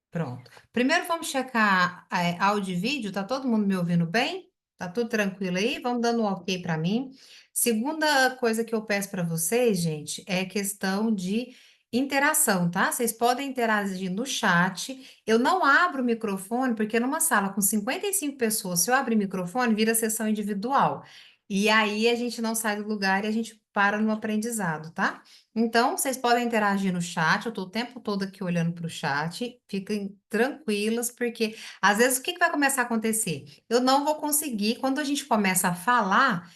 Pronto. Primeiro vamos checar áudio e vídeo. Tá todo mundo me ouvindo bem? Tá tudo tranquilo aí? Vamos dando um ok para mim. Segunda coisa que eu peço para vocês, gente, é questão de interação, tá? Vocês podem interagir no chat. Eu não abro o microfone, porque numa sala com 55 pessoas, se eu abrir microfone, vira sessão individual. E aí a gente não sai do lugar e a gente para no aprendizado, tá? Então, vocês podem interagir no chat, eu estou o tempo todo aqui olhando para o chat, fiquem tranquilas, porque às vezes o que que vai começar a acontecer? Eu não vou conseguir, quando a gente começa a falar,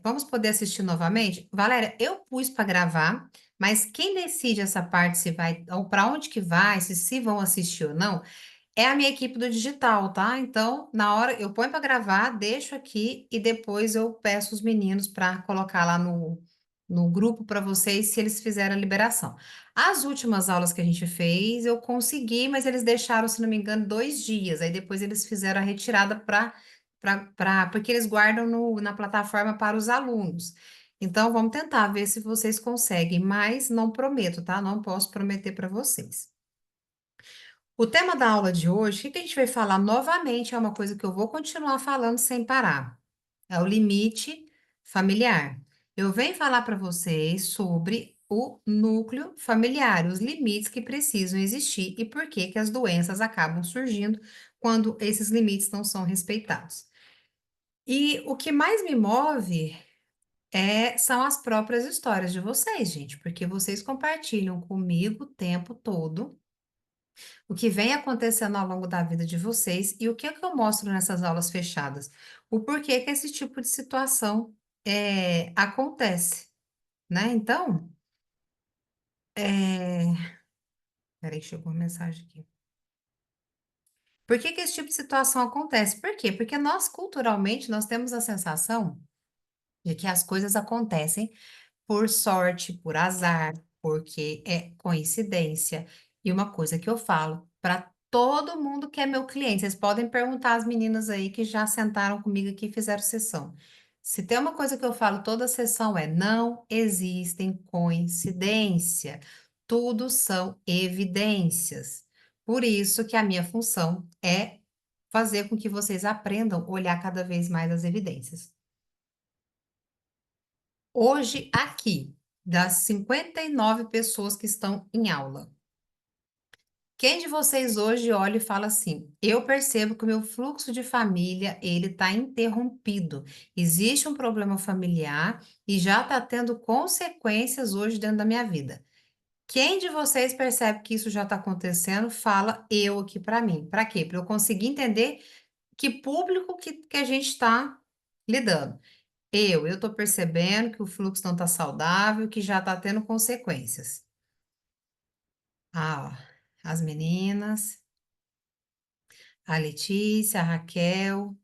vamos poder assistir novamente? Valéria, eu pus para gravar, mas quem decide essa parte, se vai, ou para onde que vai, se vão assistir ou não, é a minha equipe do digital, tá? Então, na hora eu ponho para gravar, deixo aqui e depois eu peço os meninos para colocar lá no grupo para vocês se eles fizerem a liberação. As últimas aulas que a gente fez, eu consegui, mas eles deixaram, se não me engano, 2 dias. Aí depois eles fizeram a retirada porque eles guardam na plataforma para os alunos. Então, vamos tentar ver se vocês conseguem, mas não prometo, tá? Não posso prometer para vocês. O tema da aula de hoje, o que que a gente vai falar novamente, é uma coisa que eu vou continuar falando sem parar. É o limite familiar. Eu venho falar para vocês sobre o núcleo familiar, os limites que precisam existir e por que que as doenças acabam surgindo quando esses limites não são respeitados. E o que mais me move são as próprias histórias de vocês, gente, porque vocês compartilham comigo o tempo todo o que vem acontecendo ao longo da vida de vocês e o que é que eu mostro nessas aulas fechadas? O porquê que esse tipo de situação acontece, né? Então, peraí, chegou uma mensagem aqui. Por que que esse tipo de situação acontece? Por quê? Porque nós, culturalmente, nós temos a sensação de que as coisas acontecem por sorte, por azar, porque é coincidência. E uma coisa que eu falo para todo mundo que é meu cliente, vocês podem perguntar às meninas aí que já sentaram comigo aqui e fizeram sessão. Se tem uma coisa que eu falo toda sessão é: não existem coincidência. Tudo são evidências. Por isso que a minha função é fazer com que vocês aprendam a olhar cada vez mais as evidências. Hoje, aqui, das 59 pessoas que estão em aula, quem de vocês hoje olha e fala assim: eu percebo que o meu fluxo de família ele está interrompido. Existe um problema familiar e já está tendo consequências hoje dentro da minha vida. Quem de vocês percebe que isso já está acontecendo, fala eu aqui para mim. Para quê? Para eu conseguir entender que público que a gente está lidando. Eu estou percebendo que o fluxo não está saudável, que já está tendo consequências. Ah, ó, as meninas, a Letícia, a Raquel.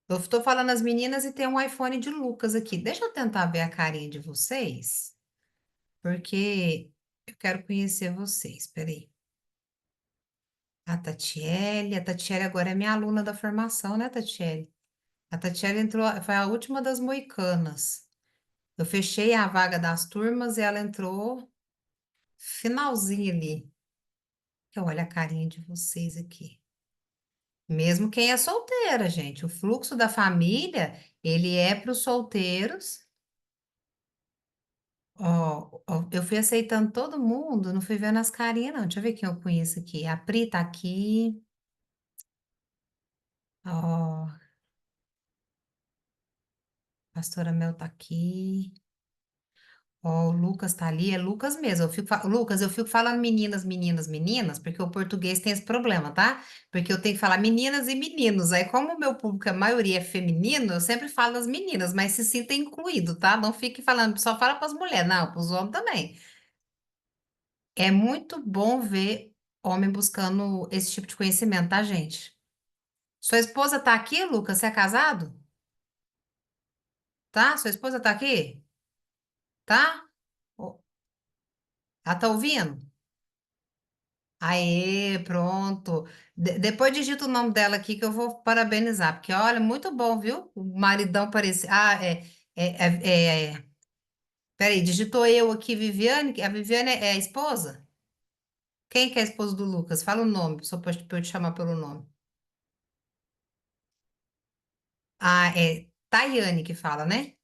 Eu estou falando as meninas e tem um iPhone de Lucas aqui. Deixa eu tentar ver a carinha de vocês, porque eu quero conhecer vocês. Peraí. A Tatiele agora é minha aluna da formação, né, Tatiele? A Tatiele entrou, foi a última das moicanas. Eu fechei a vaga das turmas e ela entrou finalzinho ali. Olha a carinha de vocês aqui. Mesmo quem é solteira, gente. O fluxo da família, ele é para os solteiros. Ó, eu fui aceitando todo mundo, não fui vendo as carinhas, não. Deixa eu ver quem eu conheço aqui. A Pri tá aqui. Ó, a pastora Mel tá aqui. Ó, o Lucas tá ali, é Lucas mesmo. Lucas, eu fico falando meninas, meninas, meninas, porque o português tem esse problema, tá? Porque eu tenho que falar meninas e meninos. Aí, como o meu público, a maioria é feminino, eu sempre falo as meninas, mas se sinta incluído, tá? Não fique falando, só fala para as mulheres, não, para os homens também. É muito bom ver homem buscando esse tipo de conhecimento, tá, gente? Sua esposa tá aqui, Lucas? Você é casado? Tá? Sua esposa tá aqui? Tá? Ó, ela tá ouvindo? Aê, pronto. Depois digita o nome dela aqui que eu vou parabenizar, porque olha, muito bom, viu? O maridão parecia. É, peraí, digitou eu aqui, Viviane, a Viviane é a esposa? Quem que é a esposa do Lucas? Fala o nome, só pra eu te chamar pelo nome. Ah, é Tayane que fala, né?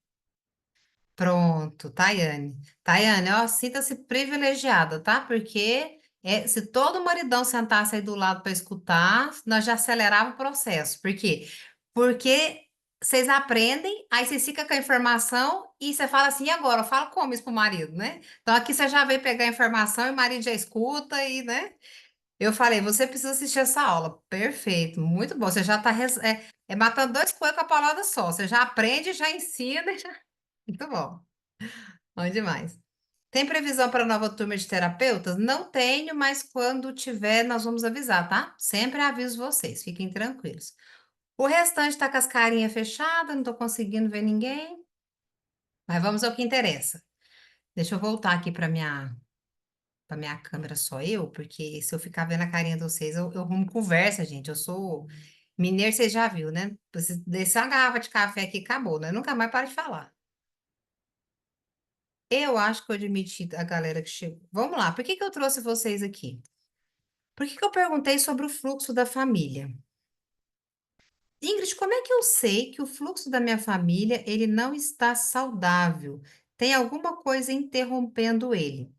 Pronto, Tayane. Tayane, ó, sinta-se privilegiada, tá? Porque se todo maridão sentasse aí do lado para escutar, nós já acelerava o processo. Por quê? Porque vocês aprendem, aí vocês ficam com a informação e você fala assim, e agora? Eu falo como isso pro marido, né? Então aqui você já veio pegar a informação e o marido já escuta e, né? Eu falei, você precisa assistir essa aula. Perfeito, muito bom. Você já está matando dois coelhos com a palavra só. Você já aprende, já ensina. Muito bom. Bom demais. Tem previsão para nova turma de terapeutas? Não tenho, mas quando tiver, nós vamos avisar, tá? Sempre aviso vocês, fiquem tranquilos. O restante tá com as carinhas fechadas, não tô conseguindo ver ninguém, mas vamos ao que interessa. Deixa eu voltar aqui para minha câmera só eu, porque se eu ficar vendo a carinha de vocês, eu rumo conversa, gente. Eu sou mineiro, você já viu, né? Você descer uma garrafa de café aqui, acabou, né? Nunca mais para de falar. Eu acho que eu admiti a galera que chegou. Vamos lá, por que que eu trouxe vocês aqui? Por que que eu perguntei sobre o fluxo da família? Ingrid, como é que eu sei que o fluxo da minha família ele não está saudável? Tem alguma coisa interrompendo ele?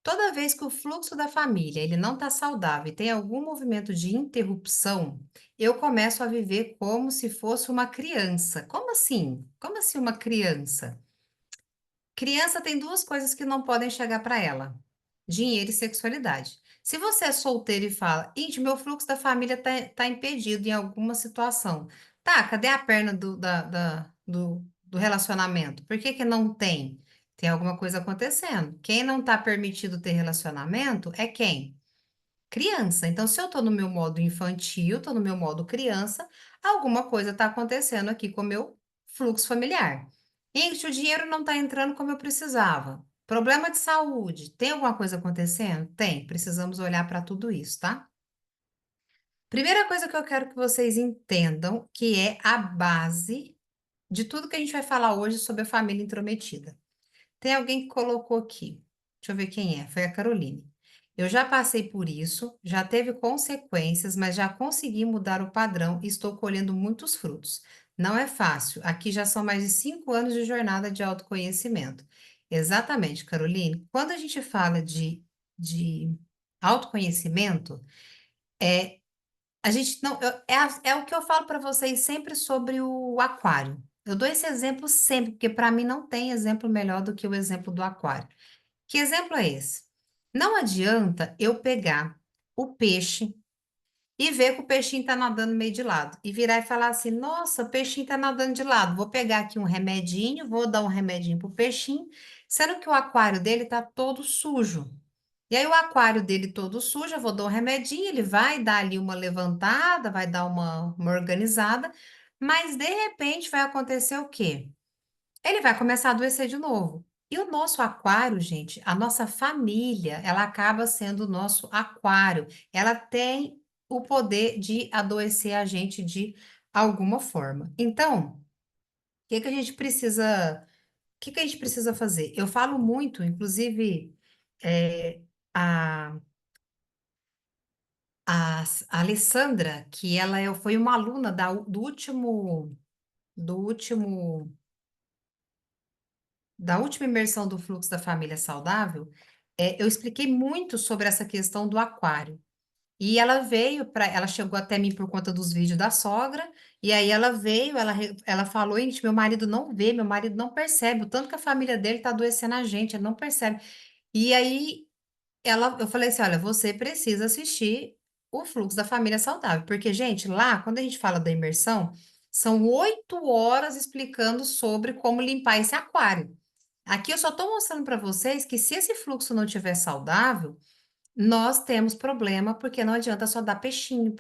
Toda vez que o fluxo da família ele não está saudável e tem algum movimento de interrupção, eu começo a viver como se fosse uma criança. Como assim? Como assim uma criança? Criança tem duas coisas que não podem chegar para ela: dinheiro e sexualidade. Se você é solteiro e fala, Índio, meu fluxo da família tá impedido em alguma situação. Tá, cadê a perna do relacionamento? Por que que não tem? Tem alguma coisa acontecendo. Quem não está permitido ter relacionamento é quem? Criança. Então, se eu estou no meu modo infantil, estou no meu modo criança, alguma coisa está acontecendo aqui com o meu fluxo familiar. Ingrid, o dinheiro não está entrando como eu precisava. Problema de saúde. Tem alguma coisa acontecendo? Tem. Precisamos olhar para tudo isso, tá? Primeira coisa que eu quero que vocês entendam, que é a base de tudo que a gente vai falar hoje sobre a família intrometida. Tem alguém que colocou aqui. Deixa eu ver quem é. Foi a Caroline. Eu já passei por isso, já teve consequências, mas já consegui mudar o padrão e estou colhendo muitos frutos. Não é fácil. Aqui já são mais de 5 anos de jornada de autoconhecimento. Exatamente, Caroline. Quando a gente fala de autoconhecimento, a gente não. É o que eu falo para vocês sempre sobre o aquário. Eu dou esse exemplo sempre, porque para mim não tem exemplo melhor do que o exemplo do aquário. Que exemplo é esse? Não adianta eu pegar o peixe e ver que o peixinho está nadando meio de lado e virar e falar assim: nossa, o peixinho está nadando de lado. Vou pegar aqui um remedinho, vou dar um remedinho pro peixinho, sendo que o aquário dele está todo sujo. E aí, o aquário dele todo sujo, eu vou dar um remedinho, ele vai dar ali uma levantada, vai dar uma organizada, mas de repente vai acontecer o quê? Ele vai começar a adoecer de novo. E o nosso aquário, gente, a nossa família, ela acaba sendo o nosso aquário. Ela tem o poder de adoecer a gente de alguma forma. Então, que a gente precisa, o que que a gente precisa fazer? Eu falo muito, inclusive, é, a, a Alessandra, que foi uma aluna do último da última imersão do fluxo da família saudável, eu expliquei muito sobre essa questão do aquário. E ela chegou até mim por conta dos vídeos da sogra, e aí ela veio, ela falou, gente, meu marido não vê, meu marido não percebe, o tanto que a família dele tá adoecendo a gente, ele não percebe. E aí eu falei assim, olha, você precisa assistir o fluxo da família saudável, porque, gente, lá, quando a gente fala da imersão, são 8 horas explicando sobre como limpar esse aquário. Aqui eu só estou mostrando para vocês que se esse fluxo não estiver saudável, nós temos problema, porque não adianta só dar peixinho,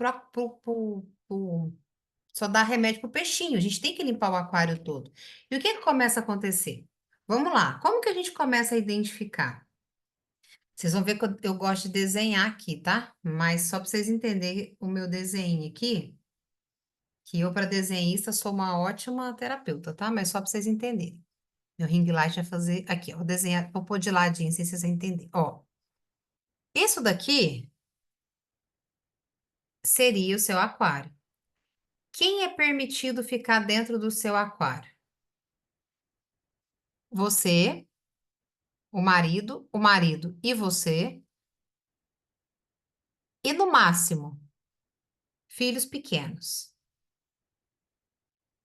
só dar remédio para o peixinho. A gente tem que limpar o aquário todo. E o que que começa a acontecer? Vamos lá, como que a gente começa a identificar? Vocês vão ver que eu gosto de desenhar aqui, tá? Mas só para vocês entenderem o meu desenho aqui, que eu, para desenhista, sou uma ótima terapeuta, tá? Mas só para vocês entenderem. Meu ring light vai fazer aqui, ó, vou desenhar, vou pôr de ladinho, assim vocês vão entender. Ó, Isso daqui seria o seu aquário. Quem é permitido ficar dentro do seu aquário? Você, o marido e você, e no máximo, filhos pequenos.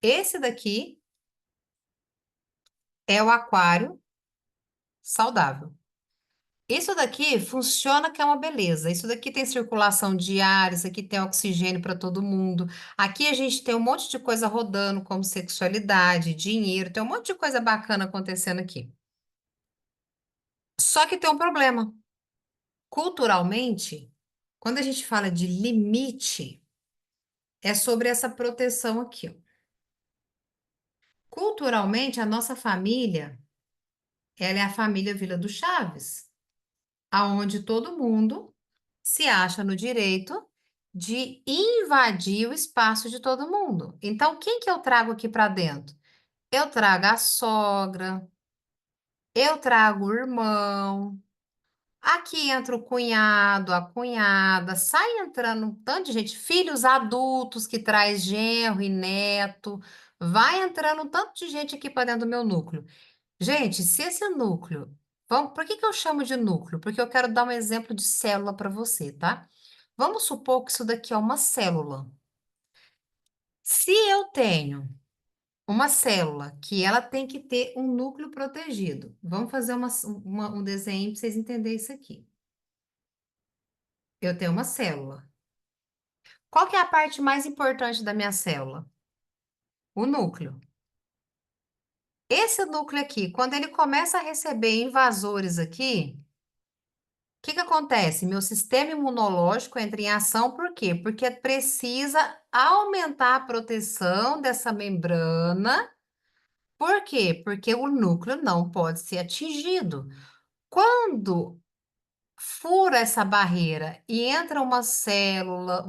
Esse daqui é o aquário saudável. Isso daqui funciona que é uma beleza. Isso daqui tem circulação de ar, isso aqui tem oxigênio para todo mundo. Aqui a gente tem um monte de coisa rodando, como sexualidade, dinheiro, tem um monte de coisa bacana acontecendo aqui. Só que tem um problema. Culturalmente, quando a gente fala de limite, é sobre essa proteção aqui, ó. Culturalmente, a nossa família, ela é a família Vila do Chaves, aonde todo mundo se acha no direito de invadir o espaço de todo mundo. Então, quem que eu trago aqui para dentro? Eu trago a sogra, eu trago o irmão. Aqui entra o cunhado, a cunhada, sai entrando um tanto de gente, filhos adultos que traz genro e neto, vai entrando um tanto de gente aqui para dentro do meu núcleo. Gente, se esse núcleo, por que que eu chamo de núcleo? Porque eu quero dar um exemplo de célula para você, tá? Vamos supor que isso daqui é uma célula. Se eu tenho uma célula que ela tem que ter um núcleo protegido, vamos fazer um desenho para vocês entenderem isso aqui. Eu tenho uma célula. Qual que é a parte mais importante da minha célula? O núcleo. Esse núcleo aqui, quando ele começa a receber invasores aqui, o que que acontece? Meu sistema imunológico entra em ação, por quê? Porque precisa aumentar a proteção dessa membrana. Por quê? Porque o núcleo não pode ser atingido. Quando fura essa barreira e entra uma célula,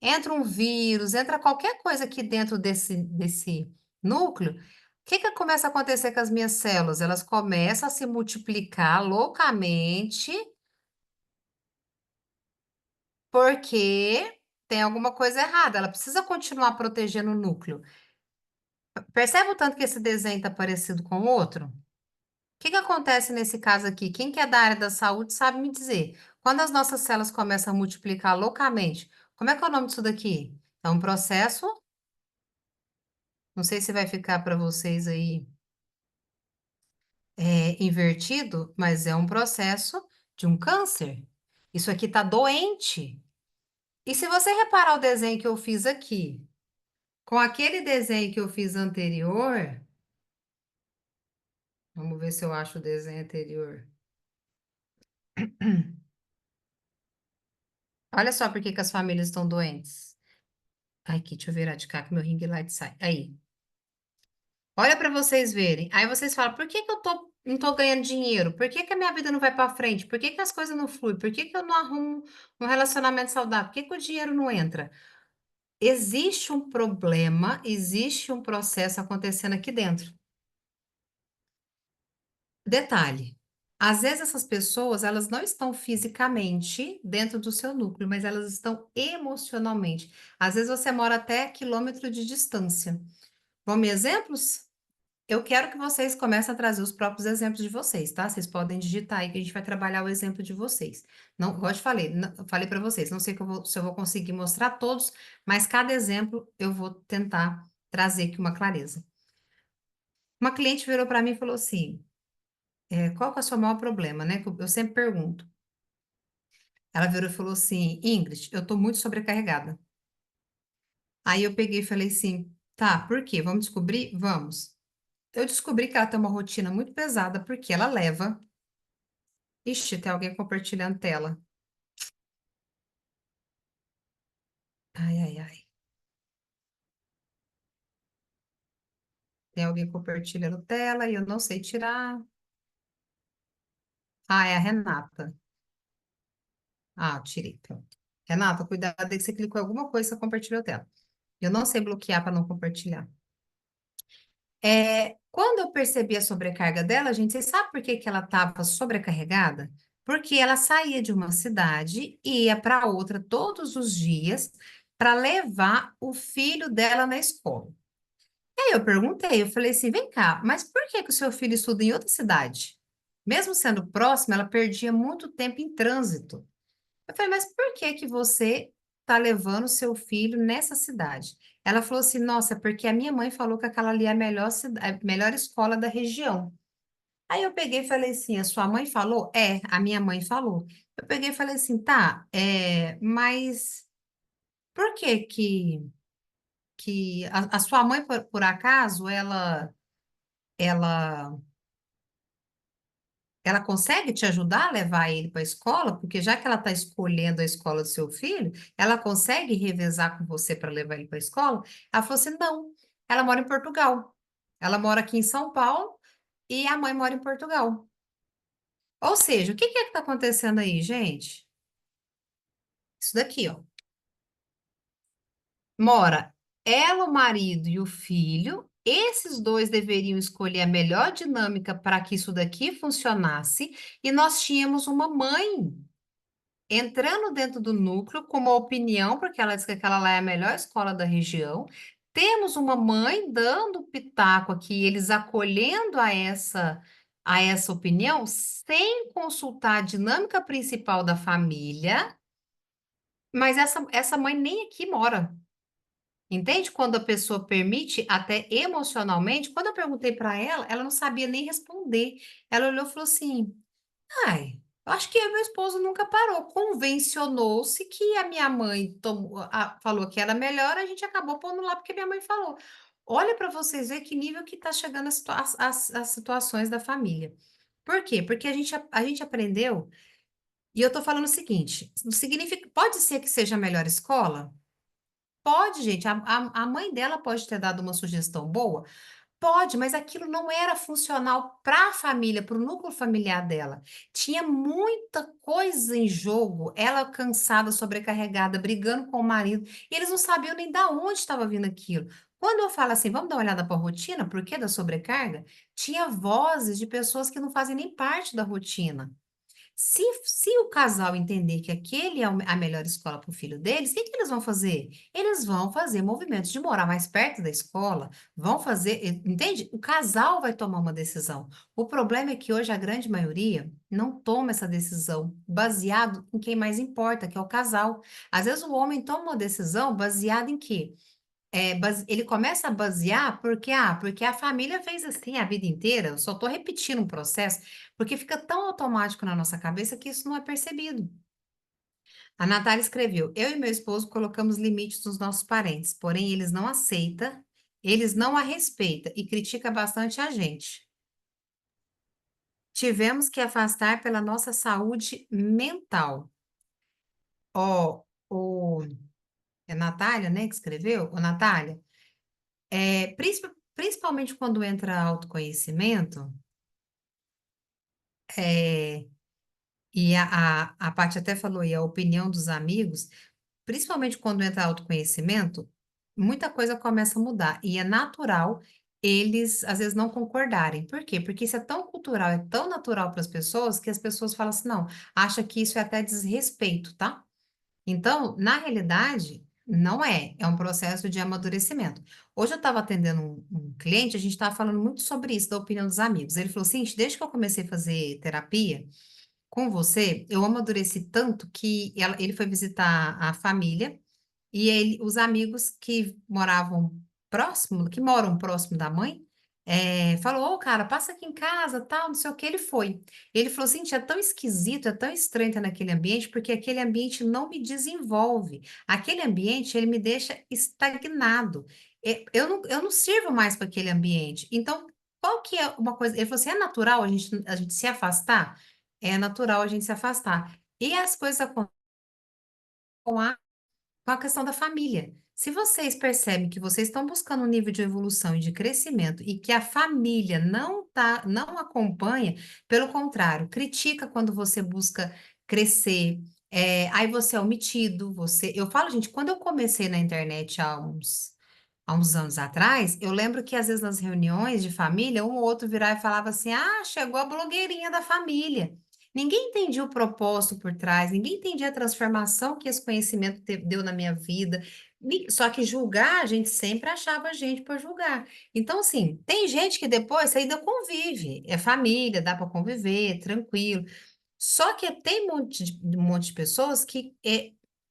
entra um vírus, entra qualquer coisa aqui dentro desse núcleo, o que que começa a acontecer com as minhas células? Elas começam a se multiplicar loucamente, porque tem alguma coisa errada. Ela precisa continuar protegendo o núcleo. Percebe o tanto que esse desenho está parecido com o outro? O que que acontece nesse caso aqui? Quem que é da área da saúde sabe me dizer. Quando as nossas células começam a multiplicar loucamente, como é que é o nome disso daqui? É um processo, não sei se vai ficar para vocês aí invertido, mas é um processo de um câncer. Isso aqui está doente. E se você reparar o desenho que eu fiz aqui, com aquele desenho que eu fiz anterior, vamos ver se eu acho o desenho anterior. Olha só por que que as famílias estão doentes. Aqui, deixa eu virar de cá que meu ring light sai. Aí. Olha para vocês verem. Aí vocês falam, por que que não tô ganhando dinheiro? Por que que a minha vida não vai para frente? Por que que as coisas não fluem? Por que que eu não arrumo um relacionamento saudável? Por que que o dinheiro não entra? Existe um problema, existe um processo acontecendo aqui dentro. Detalhe, às vezes essas pessoas, elas não estão fisicamente dentro do seu núcleo, mas elas estão emocionalmente. Às vezes você mora até quilômetro de distância. Vamos em exemplos? Eu quero que vocês comecem a trazer os próprios exemplos de vocês, tá? Vocês podem digitar aí que a gente vai trabalhar o exemplo de vocês. Não, igual eu te falei, falei para vocês, não sei se eu vou conseguir mostrar todos, mas cada exemplo eu vou tentar trazer aqui uma clareza. Uma cliente virou para mim e falou assim: qual que é o seu maior problema, né? Que eu sempre pergunto. Ela virou e falou assim: Ingrid, eu tô muito sobrecarregada. Aí eu peguei e falei assim: tá, por quê? Vamos descobrir? Vamos. Eu descobri que ela tem uma rotina muito pesada porque ela leva. Ixi, tem alguém compartilhando tela. Ai, ai, ai. Tem alguém compartilhando tela e eu não sei tirar. Ah, é a Renata. Ah, tirei. Pronto. Renata, cuidado aí que você clicou em alguma coisa e você compartilhou tela. Eu não sei bloquear para não compartilhar. Quando eu percebi a sobrecarga dela, gente, vocês sabem por que que ela estava sobrecarregada? porque ela saía de uma cidade e ia para outra todos os dias para levar o filho dela na escola. Aí eu perguntei, eu falei assim, vem cá, mas por que que o seu filho estuda em outra cidade? Mesmo sendo próximo, ela perdia muito tempo em trânsito. Eu falei, mas por que que você está levando seu filho nessa cidade? Ela falou assim, nossa, porque a minha mãe falou que aquela ali é a melhor, a melhor escola da região. Aí eu peguei e falei assim, a sua mãe falou? É, a minha mãe falou. Eu peguei e falei assim, tá, mas por que que a sua mãe, por acaso, ela ela consegue te ajudar a levar ele para a escola? Porque já que ela está escolhendo a escola do seu filho, ela consegue revezar com você para levar ele para a escola? Ela falou assim: não, ela mora em Portugal. Ela mora aqui em São Paulo e a mãe mora em Portugal. Ou seja, o que que é que está acontecendo aí, gente? Isso daqui, ó. Mora ela, o marido e o filho. Esses dois deveriam escolher a melhor dinâmica para que isso daqui funcionasse. E nós tínhamos uma mãe entrando dentro do núcleo com uma opinião, porque ela disse que aquela lá é a melhor escola da região. Temos uma mãe dando pitaco aqui, eles acolhendo a essa opinião, sem consultar a dinâmica principal da família, mas essa mãe nem aqui mora. Entende? Quando a pessoa permite, até emocionalmente, quando eu perguntei para ela, ela não sabia nem responder. Ela olhou e falou assim: ai, eu acho que eu e meu esposo nunca parou. Convencionou-se que a minha mãe falou que era melhor, a gente acabou pondo lá porque minha mãe falou. Olha para vocês ver que nível que está chegando as situações da família. Por quê? Porque a gente aprendeu, e eu estou falando o seguinte: não significa, pode ser que seja a melhor escola? Pode, gente. A mãe dela pode ter dado uma sugestão boa. Pode, mas aquilo não era funcional para a família, para o núcleo familiar dela. Tinha muita coisa em jogo, ela cansada, sobrecarregada, brigando com o marido, e eles não sabiam nem da onde estava vindo aquilo. Quando eu falo assim, vamos dar uma olhada para a rotina, por que da sobrecarga? Tinha vozes de pessoas que não fazem nem parte da rotina. Se o casal entender que aquele é a melhor escola para o filho deles, o que que eles vão fazer? Eles vão fazer movimentos de morar mais perto da escola, vão fazer, entende? O casal vai tomar uma decisão. O problema é que hoje a grande maioria não toma essa decisão baseado em quem mais importa, que é o casal. Às vezes o homem toma uma decisão baseada em quê? Ele começa a basear porque a família fez assim a vida inteira. Eu só estou repetindo um processo, porque fica tão automático na nossa cabeça que isso não é percebido. A Natália escreveu: eu e meu esposo colocamos limites nos nossos parentes, porém eles não aceitam, eles não a respeitam e critica bastante a gente. Tivemos que afastar pela nossa saúde mental. Ó, é Natália, né, que escreveu? Ô, Natália. Principalmente quando entra autoconhecimento, é, e a Paty até falou, e a opinião dos amigos, principalmente quando entra autoconhecimento, muita coisa começa a mudar. E é natural eles, às vezes, não concordarem. Por quê? Porque isso é tão cultural, é tão natural para as pessoas, que as pessoas falam assim, não, acha que isso é até desrespeito, tá? Então, na realidade, não é, é um processo de amadurecimento. Hoje eu estava atendendo um cliente, a gente estava falando muito sobre isso, da opinião dos amigos. Ele falou assim, desde que eu comecei a fazer terapia com você, eu amadureci tanto que ele foi visitar a família e os amigos que moravam próximo, que moram próximo da mãe, falou, ô, cara, passa aqui em casa, tal, não sei o que, ele foi. Ele falou assim, é tão esquisito, é tão estranho estar naquele ambiente, porque aquele ambiente não me desenvolve. Aquele ambiente, ele me deixa estagnado. Eu não sirvo mais para aquele ambiente. Então, qual que é uma coisa? Ele falou assim, é natural a gente se afastar? É natural a gente se afastar. E as coisas acontecem com a questão da família. Se vocês percebem que vocês estão buscando um nível de evolução e de crescimento e que a família não acompanha, pelo contrário, critica quando você busca crescer, aí você é omitido, eu falo, gente, quando eu comecei na internet há uns anos atrás, eu lembro que às vezes nas reuniões de família, um ou outro virava e falava assim: "Ah, chegou a blogueirinha da família". Ninguém entendia o propósito por trás, ninguém entendia a transformação que esse conhecimento deu na minha vida. Só que julgar, a gente sempre achava gente por julgar. Então, assim, tem gente que depois você ainda convive, é família, dá para conviver, tranquilo. Só que tem um monte de pessoas que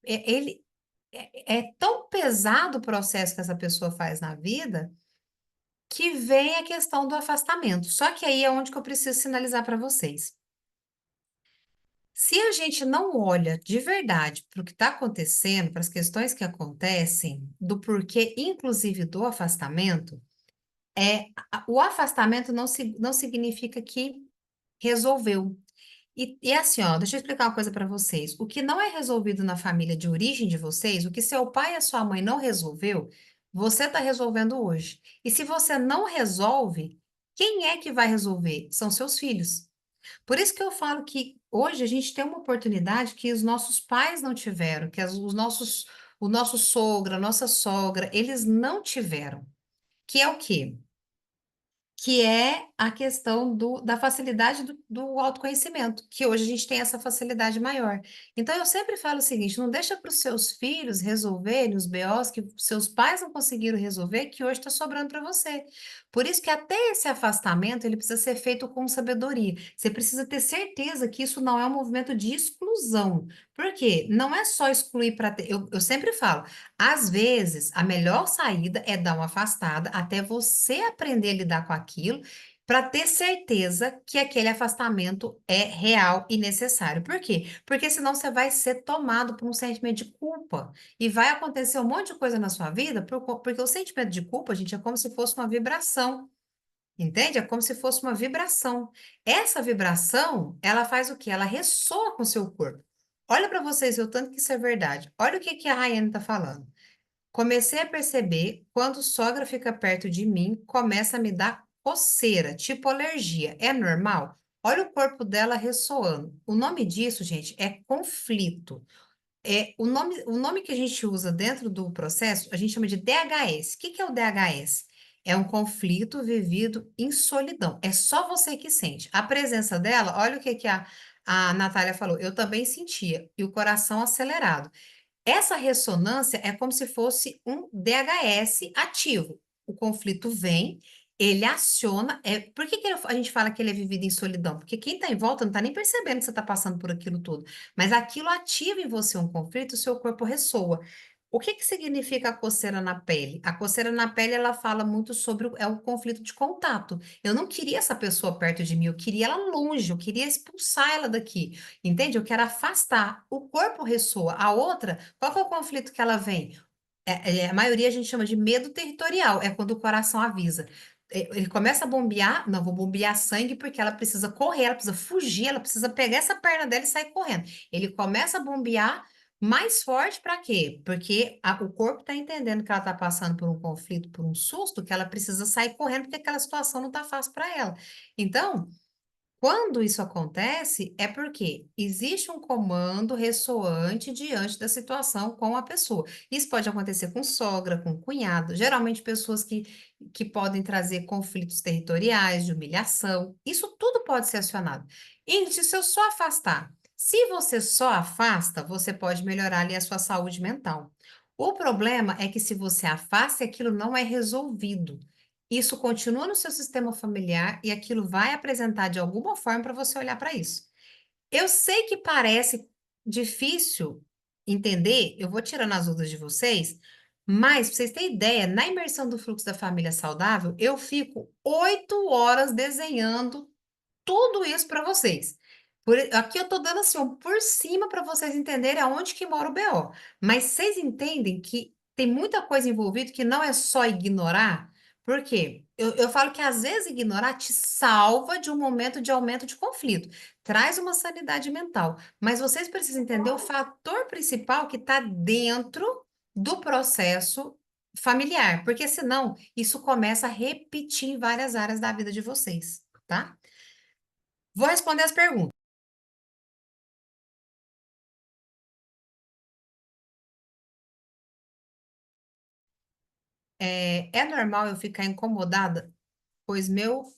ele é tão pesado o processo que essa pessoa faz na vida que vem a questão do afastamento. Só que aí é onde que eu preciso sinalizar para vocês. Se a gente não olha de verdade para o que está acontecendo, para as questões que acontecem, do porquê, inclusive do afastamento, o afastamento não significa que resolveu. E assim, ó, deixa eu explicar uma coisa para vocês. O que não é resolvido na família de origem de vocês, o que seu pai e a sua mãe não resolveu, você está resolvendo hoje. E se você não resolve, quem é que vai resolver? São seus filhos. Por isso que eu falo que hoje a gente tem uma oportunidade que os nossos pais não tiveram, que o nosso sogro, a nossa sogra, eles não tiveram. Que é o quê? Que é a questão da facilidade do autoconhecimento, que hoje a gente tem essa facilidade maior. Então, eu sempre falo o seguinte: não deixa para os seus filhos resolverem os BOs que seus pais não conseguiram resolver, que hoje está sobrando para você. Por isso que até esse afastamento, ele precisa ser feito com sabedoria. Você precisa ter certeza que isso não é um movimento de exclusão. Por quê? Não é só excluir para ter. Eu sempre falo, às vezes, a melhor saída é dar uma afastada até você aprender a lidar com aquilo, para ter certeza que aquele afastamento é real e necessário. Por quê? Porque senão você vai ser tomado por um sentimento de culpa e vai acontecer um monte de coisa na sua vida, porque o sentimento de culpa, gente, é como se fosse uma vibração. Entende? É como se fosse uma vibração. Essa vibração, ela faz o quê? Ela ressoa com o seu corpo. Olha para vocês, o tanto que isso é verdade. Olha o que que a Rayane está falando. Comecei a perceber quando sogra fica perto de mim, começa a me dar coceira, tipo alergia. É normal? Olha o corpo dela ressoando. O nome disso, gente, é conflito. O nome que a gente usa dentro do processo, a gente chama de DHS. O que que é o DHS? É um conflito vivido em solidão. É só você que sente. A presença dela, olha o que que a Natália falou. Eu também sentia. E o coração acelerado. Essa ressonância é como se fosse um DHS ativo. O conflito vem, ele aciona. Por que que a gente fala que ele é vivido em solidão? Porque quem está em volta não está nem percebendo que você está passando por aquilo tudo. Mas aquilo ativa em você um conflito, o seu corpo ressoa. O que que significa a coceira na pele? A coceira na pele, ela fala muito sobre o conflito de contato. Eu não queria essa pessoa perto de mim, eu queria ela longe, eu queria expulsar ela daqui. Entende? Eu quero afastar. O corpo ressoa. A outra, qual que é o conflito que ela vem? A maioria a gente chama de medo territorial, é quando o coração avisa. Ele começa a bombear, não, vou bombear sangue porque ela precisa correr, ela precisa fugir, ela precisa pegar essa perna dela e sair correndo. Ele começa a bombear mais forte para quê? Porque o corpo está entendendo que ela está passando por um conflito, por um susto, que ela precisa sair correndo porque aquela situação não está fácil para ela. Então, quando isso acontece, é porque existe um comando ressoante diante da situação com a pessoa. Isso pode acontecer com sogra, com cunhado, geralmente pessoas que podem trazer conflitos territoriais, de humilhação. Isso tudo pode ser acionado. E se eu só afastar, se você só afasta, você pode melhorar ali a sua saúde mental. O problema é que se você afasta, aquilo não é resolvido. Isso continua no seu sistema familiar e aquilo vai apresentar de alguma forma para você olhar para isso. Eu sei que parece difícil entender, eu vou tirando as dúvidas de vocês, mas para vocês terem ideia, na imersão do fluxo da família saudável, eu fico 8 horas desenhando tudo isso para vocês. Aqui eu estou dando assim, por cima para vocês entenderem aonde que mora o BO. Mas vocês entendem que tem muita coisa envolvida que não é só ignorar? Por quê? Eu falo que às vezes ignorar te salva de um momento de aumento de conflito, traz uma sanidade mental. Mas vocês precisam entender o fator principal que está dentro do processo familiar, porque senão isso começa a repetir em várias áreas da vida de vocês, tá? Vou responder as perguntas. É normal eu ficar incomodada, pois meu,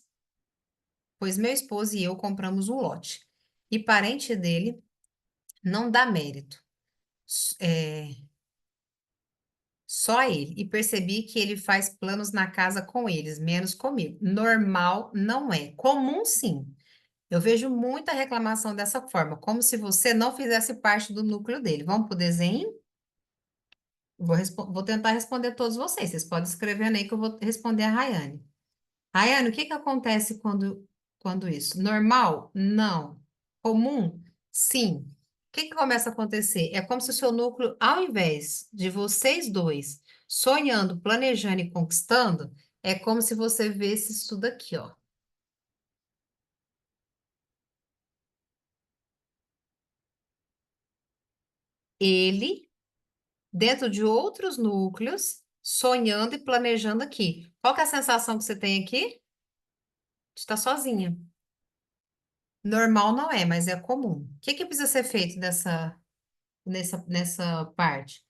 pois meu esposo e eu compramos um lote. e parente dele, não dá mérito. É, só ele. E percebi que ele faz planos na casa com eles, menos comigo. Normal não é. Comum, sim. Eu vejo muita reclamação dessa forma, como se você não fizesse parte do núcleo dele. Vamos para o desenho? Vou tentar responder todos vocês. Vocês podem escrever aí que eu vou responder a Rayane. Rayane, o que que acontece quando isso? Normal? Não. Comum? Sim. O que que começa a acontecer? É como se o seu núcleo, ao invés de vocês dois sonhando, planejando e conquistando, é como se você visse isso tudo aqui, ó. Ele dentro de outros núcleos, sonhando e planejando aqui. Qual que é a sensação que você tem aqui? De estar sozinha. Normal não é, mas é comum. O que que precisa ser feito nessa parte?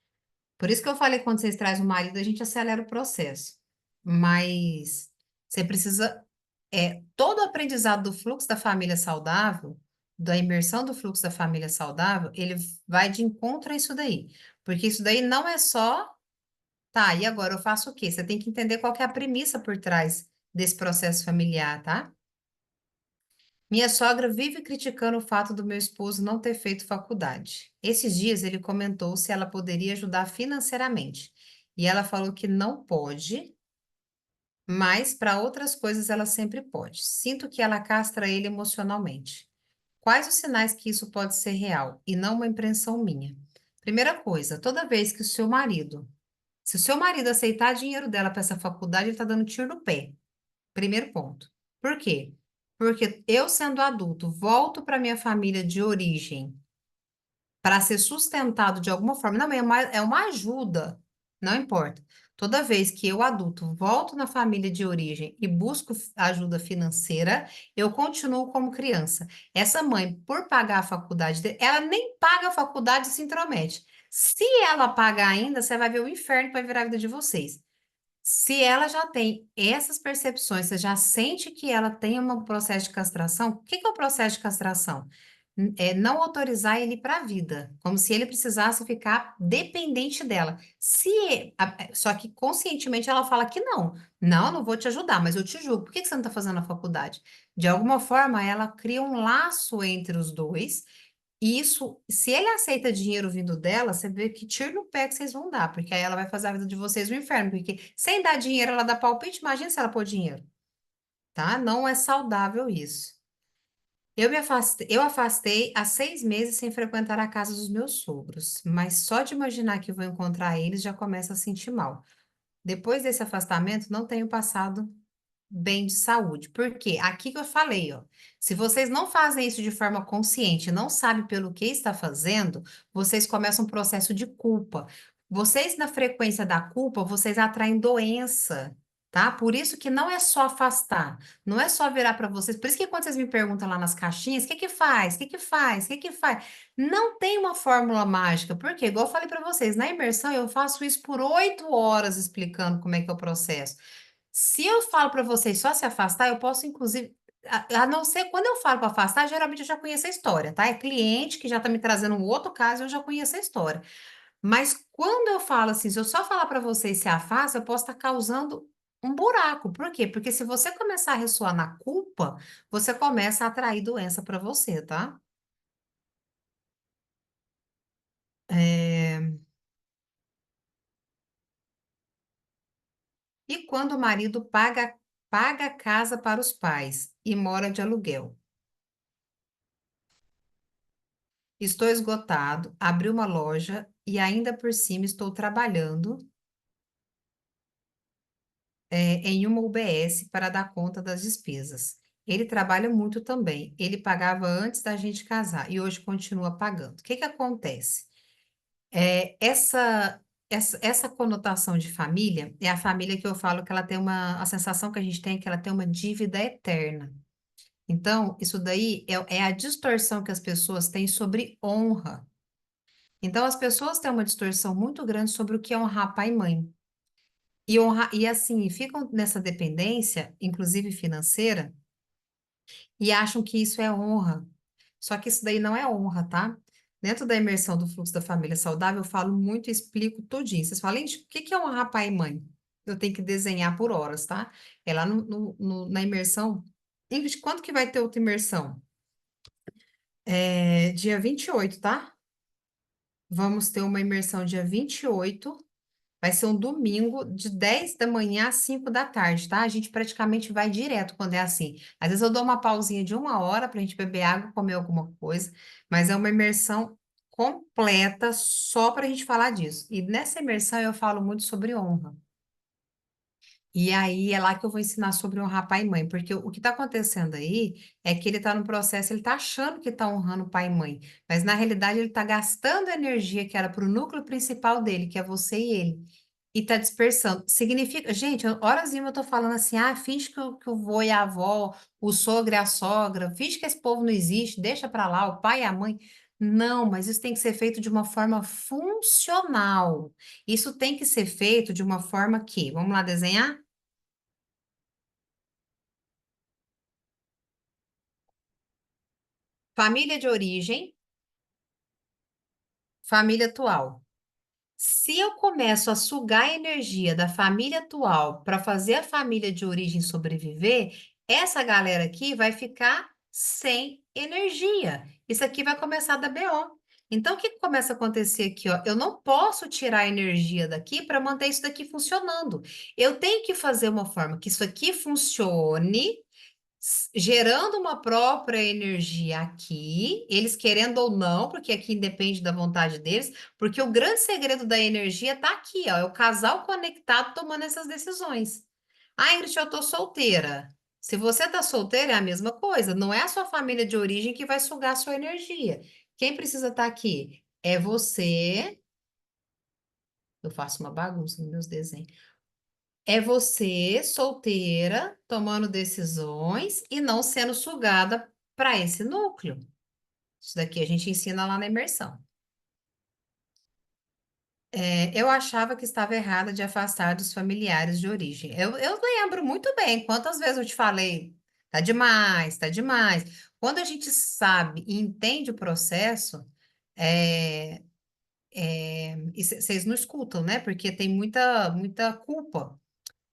Por isso que eu falei que quando vocês trazem o marido, a gente acelera o processo. Mas você precisa. Todo o aprendizado do fluxo da família saudável, da imersão do fluxo da família saudável, ele vai de encontro a isso daí. Porque isso daí não é só. Tá, e agora eu faço o quê? Você tem que entender qual que é a premissa por trás desse processo familiar, tá? Minha sogra vive criticando o fato do meu esposo não ter feito faculdade. Esses dias ele comentou se ela poderia ajudar financeiramente. E ela falou que não pode, mas para outras coisas ela sempre pode. Sinto que ela castra ele emocionalmente. Quais os sinais que isso pode ser real e não uma impressão minha? Primeira coisa, toda vez que o seu marido se o seu marido aceitar dinheiro dela para essa faculdade, ele está dando tiro no pé. Primeiro ponto. Por quê? Porque eu, sendo adulto, volto para minha família de origem para ser sustentado de alguma forma. Não, é uma ajuda, não importa. Toda vez que eu, adulto, volto na família de origem e busco ajuda financeira, eu continuo como criança. Essa mãe, por pagar a faculdade, ela nem paga a faculdade e se intromete. Se ela pagar ainda, você vai ver o inferno que vai virar a vida de vocês. Se ela já tem essas percepções, você já sente que ela tem um processo de castração, o que que é o processo de castração? É não autorizar ele para a vida, como se ele precisasse ficar dependente dela. Só que conscientemente ela fala que não, não, eu não vou te ajudar, mas eu te julgo. Por que que você não está fazendo a faculdade? De alguma forma, ela cria um laço entre os dois e isso, se ele aceita dinheiro vindo dela, você vê que tiro no pé que vocês vão dar, porque aí ela vai fazer a vida de vocês um inferno, porque sem dar dinheiro ela dá palpite, imagina se ela pôr dinheiro, tá? Não é saudável isso. Eu afastei há 6 meses sem frequentar a casa dos meus sogros, mas só de imaginar que vou encontrar eles já começa a sentir mal. Depois desse afastamento, não tenho passado bem de saúde. Por quê? Aqui que eu falei, ó. Se vocês não fazem isso de forma consciente, não sabem pelo que está fazendo, vocês começam um processo de culpa. Vocês, na frequência da culpa, vocês atraem doença, tá? Por isso que não é só afastar, não é só virar para vocês. Por isso que quando vocês me perguntam lá nas caixinhas, o que que faz? O que que faz? O que que faz? Não tem uma fórmula mágica. Por quê? Igual eu falei para vocês, na imersão eu faço isso por 8 horas explicando como é que é o processo. Se eu falo para vocês só se afastar, eu posso, inclusive, a não ser quando eu falo para afastar, geralmente eu já conheço a história, tá? É cliente que já está me trazendo um outro caso, eu já conheço a história. Mas quando eu falo assim, se eu só falar para vocês se afasta, eu posso estar causando um buraco. Por quê? Porque se você começar a ressoar na culpa, você começa a atrair doença para você, tá? É, E quando o marido paga a casa para os pais e mora de aluguel? Estou esgotado, abri uma loja e ainda por cima estou trabalhando em uma UBS para dar conta das despesas. Ele trabalha muito também. Ele pagava antes da gente casar e hoje continua pagando. O que que acontece? Essa conotação de família é a família que eu falo que ela tem a sensação que a gente tem é que ela tem uma dívida eterna. Então, isso daí é a distorção que as pessoas têm sobre honra. Então, as pessoas têm uma distorção muito grande sobre o que é honrar pai e mãe. E assim, ficam nessa dependência, inclusive financeira, e acham que isso é honra. Só que isso daí não é honra, tá? Dentro da imersão do fluxo da família saudável, eu falo muito e explico tudinho. Vocês falam, gente, o que que é honrar pai e mãe? Eu tenho que desenhar por horas, tá? É lá na imersão. Ingrid, quanto que vai ter outra imersão? É dia 28, tá? Vamos ter uma imersão dia 28. Vai ser um domingo de 10 da manhã às 5 da tarde, tá? A gente praticamente vai direto quando é assim. Às vezes eu dou uma pausinha de 1 hora para a gente beber água, comer alguma coisa, mas é uma imersão completa só para a gente falar disso. E nessa imersão eu falo muito sobre honra. E aí é lá que eu vou ensinar sobre honrar pai e mãe, porque o que está acontecendo aí é que ele está no processo, ele está achando que está honrando pai e mãe, mas na realidade ele está gastando a energia que era para o núcleo principal dele, que é você e ele, e está dispersando. Significa, gente, horas eu tô falando assim, finge que o vô e a avó, o sogro e a sogra, finge que esse povo não existe, deixa para lá, o pai e a mãe. Não, mas isso tem que ser feito de uma forma funcional. Isso tem que ser feito de uma forma que, vamos lá desenhar? Família de origem, família atual. Se eu começo a sugar a energia da família atual para fazer a família de origem sobreviver, essa galera aqui vai ficar sem energia. Isso aqui vai começar a dar BO. Então, o que começa a acontecer aqui, ó? Eu não posso tirar a energia daqui para manter isso daqui funcionando. Eu tenho que fazer uma forma que isso aqui funcione gerando uma própria energia aqui, eles querendo ou não, porque aqui independe da vontade deles, porque o grande segredo da energia está aqui, ó, é o casal conectado tomando essas decisões. Ingrid, eu tô solteira. Se você tá solteira, é a mesma coisa. Não é a sua família de origem que vai sugar a sua energia. Quem precisa estar aqui? É você. Eu faço uma bagunça nos meus desenhos. É você, solteira, tomando decisões e não sendo sugada para esse núcleo. Isso daqui a gente ensina lá na imersão. Eu achava que estava errada de afastar dos familiares de origem. Eu lembro muito bem quantas vezes eu te falei, tá demais, tá demais. Quando a gente sabe e entende o processo, é, e vocês não escutam, né? Porque tem muita culpa.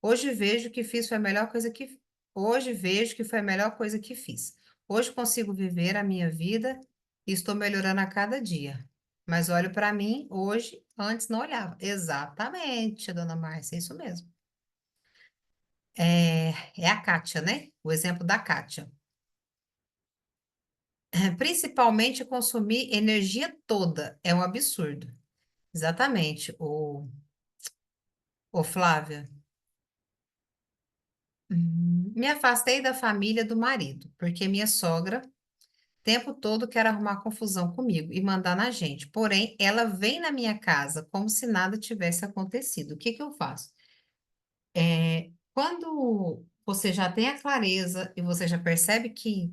Hoje vejo que fiz foi a melhor coisa que Hoje vejo que foi a melhor coisa que fiz. Hoje consigo viver a minha vida e estou melhorando a cada dia. Mas olho para mim hoje, antes não olhava. Exatamente, dona Márcia, é isso mesmo. É a Kátia, né? O exemplo da Kátia. Principalmente consumir energia toda. É um absurdo. Exatamente. O Flávia. Me afastei da família do marido, porque minha sogra tempo todo quer arrumar confusão comigo e mandar na gente. Porém, ela vem na minha casa como se nada tivesse acontecido. O que que eu faço? Quando você já tem a clareza e você já percebe que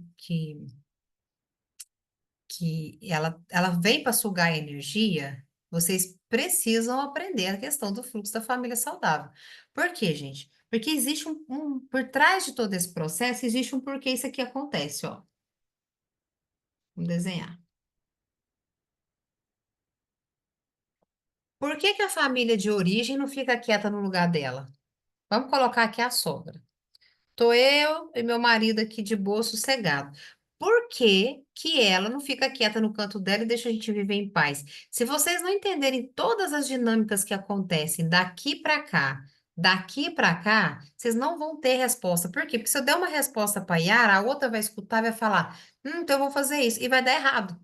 ela vem para sugar a energia, vocês precisam aprender a questão do fluxo da família saudável. Por quê, gente? Porque existe por trás de todo esse processo, existe um porquê isso aqui acontece, ó. Vamos desenhar. Por que que a família de origem não fica quieta no lugar dela? Vamos colocar aqui a sogra. Tô eu e meu marido aqui de boa, sossegado. Por que que ela não fica quieta no canto dela e deixa a gente viver em paz? Se vocês não entenderem todas as dinâmicas que acontecem daqui para cá, vocês não vão ter resposta. Por quê? Porque se eu der uma resposta para Yara, a outra vai escutar e vai falar: então eu vou fazer isso, e vai dar errado.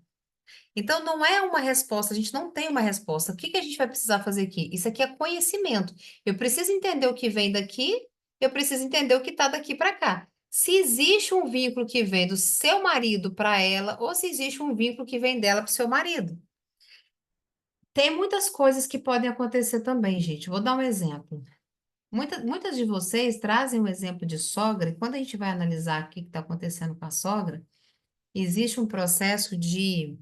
Então, não é uma resposta, a gente não tem uma resposta. O que que a gente vai precisar fazer aqui? Isso aqui é conhecimento. Eu preciso entender o que vem daqui, eu preciso entender o que está daqui para cá. Se existe um vínculo que vem do seu marido para ela, ou se existe um vínculo que vem dela para o seu marido. Tem muitas coisas que podem acontecer também, gente. Vou dar um exemplo. Muitas de vocês trazem um exemplo de sogra, e quando a gente vai analisar o que está acontecendo com a sogra, existe um processo de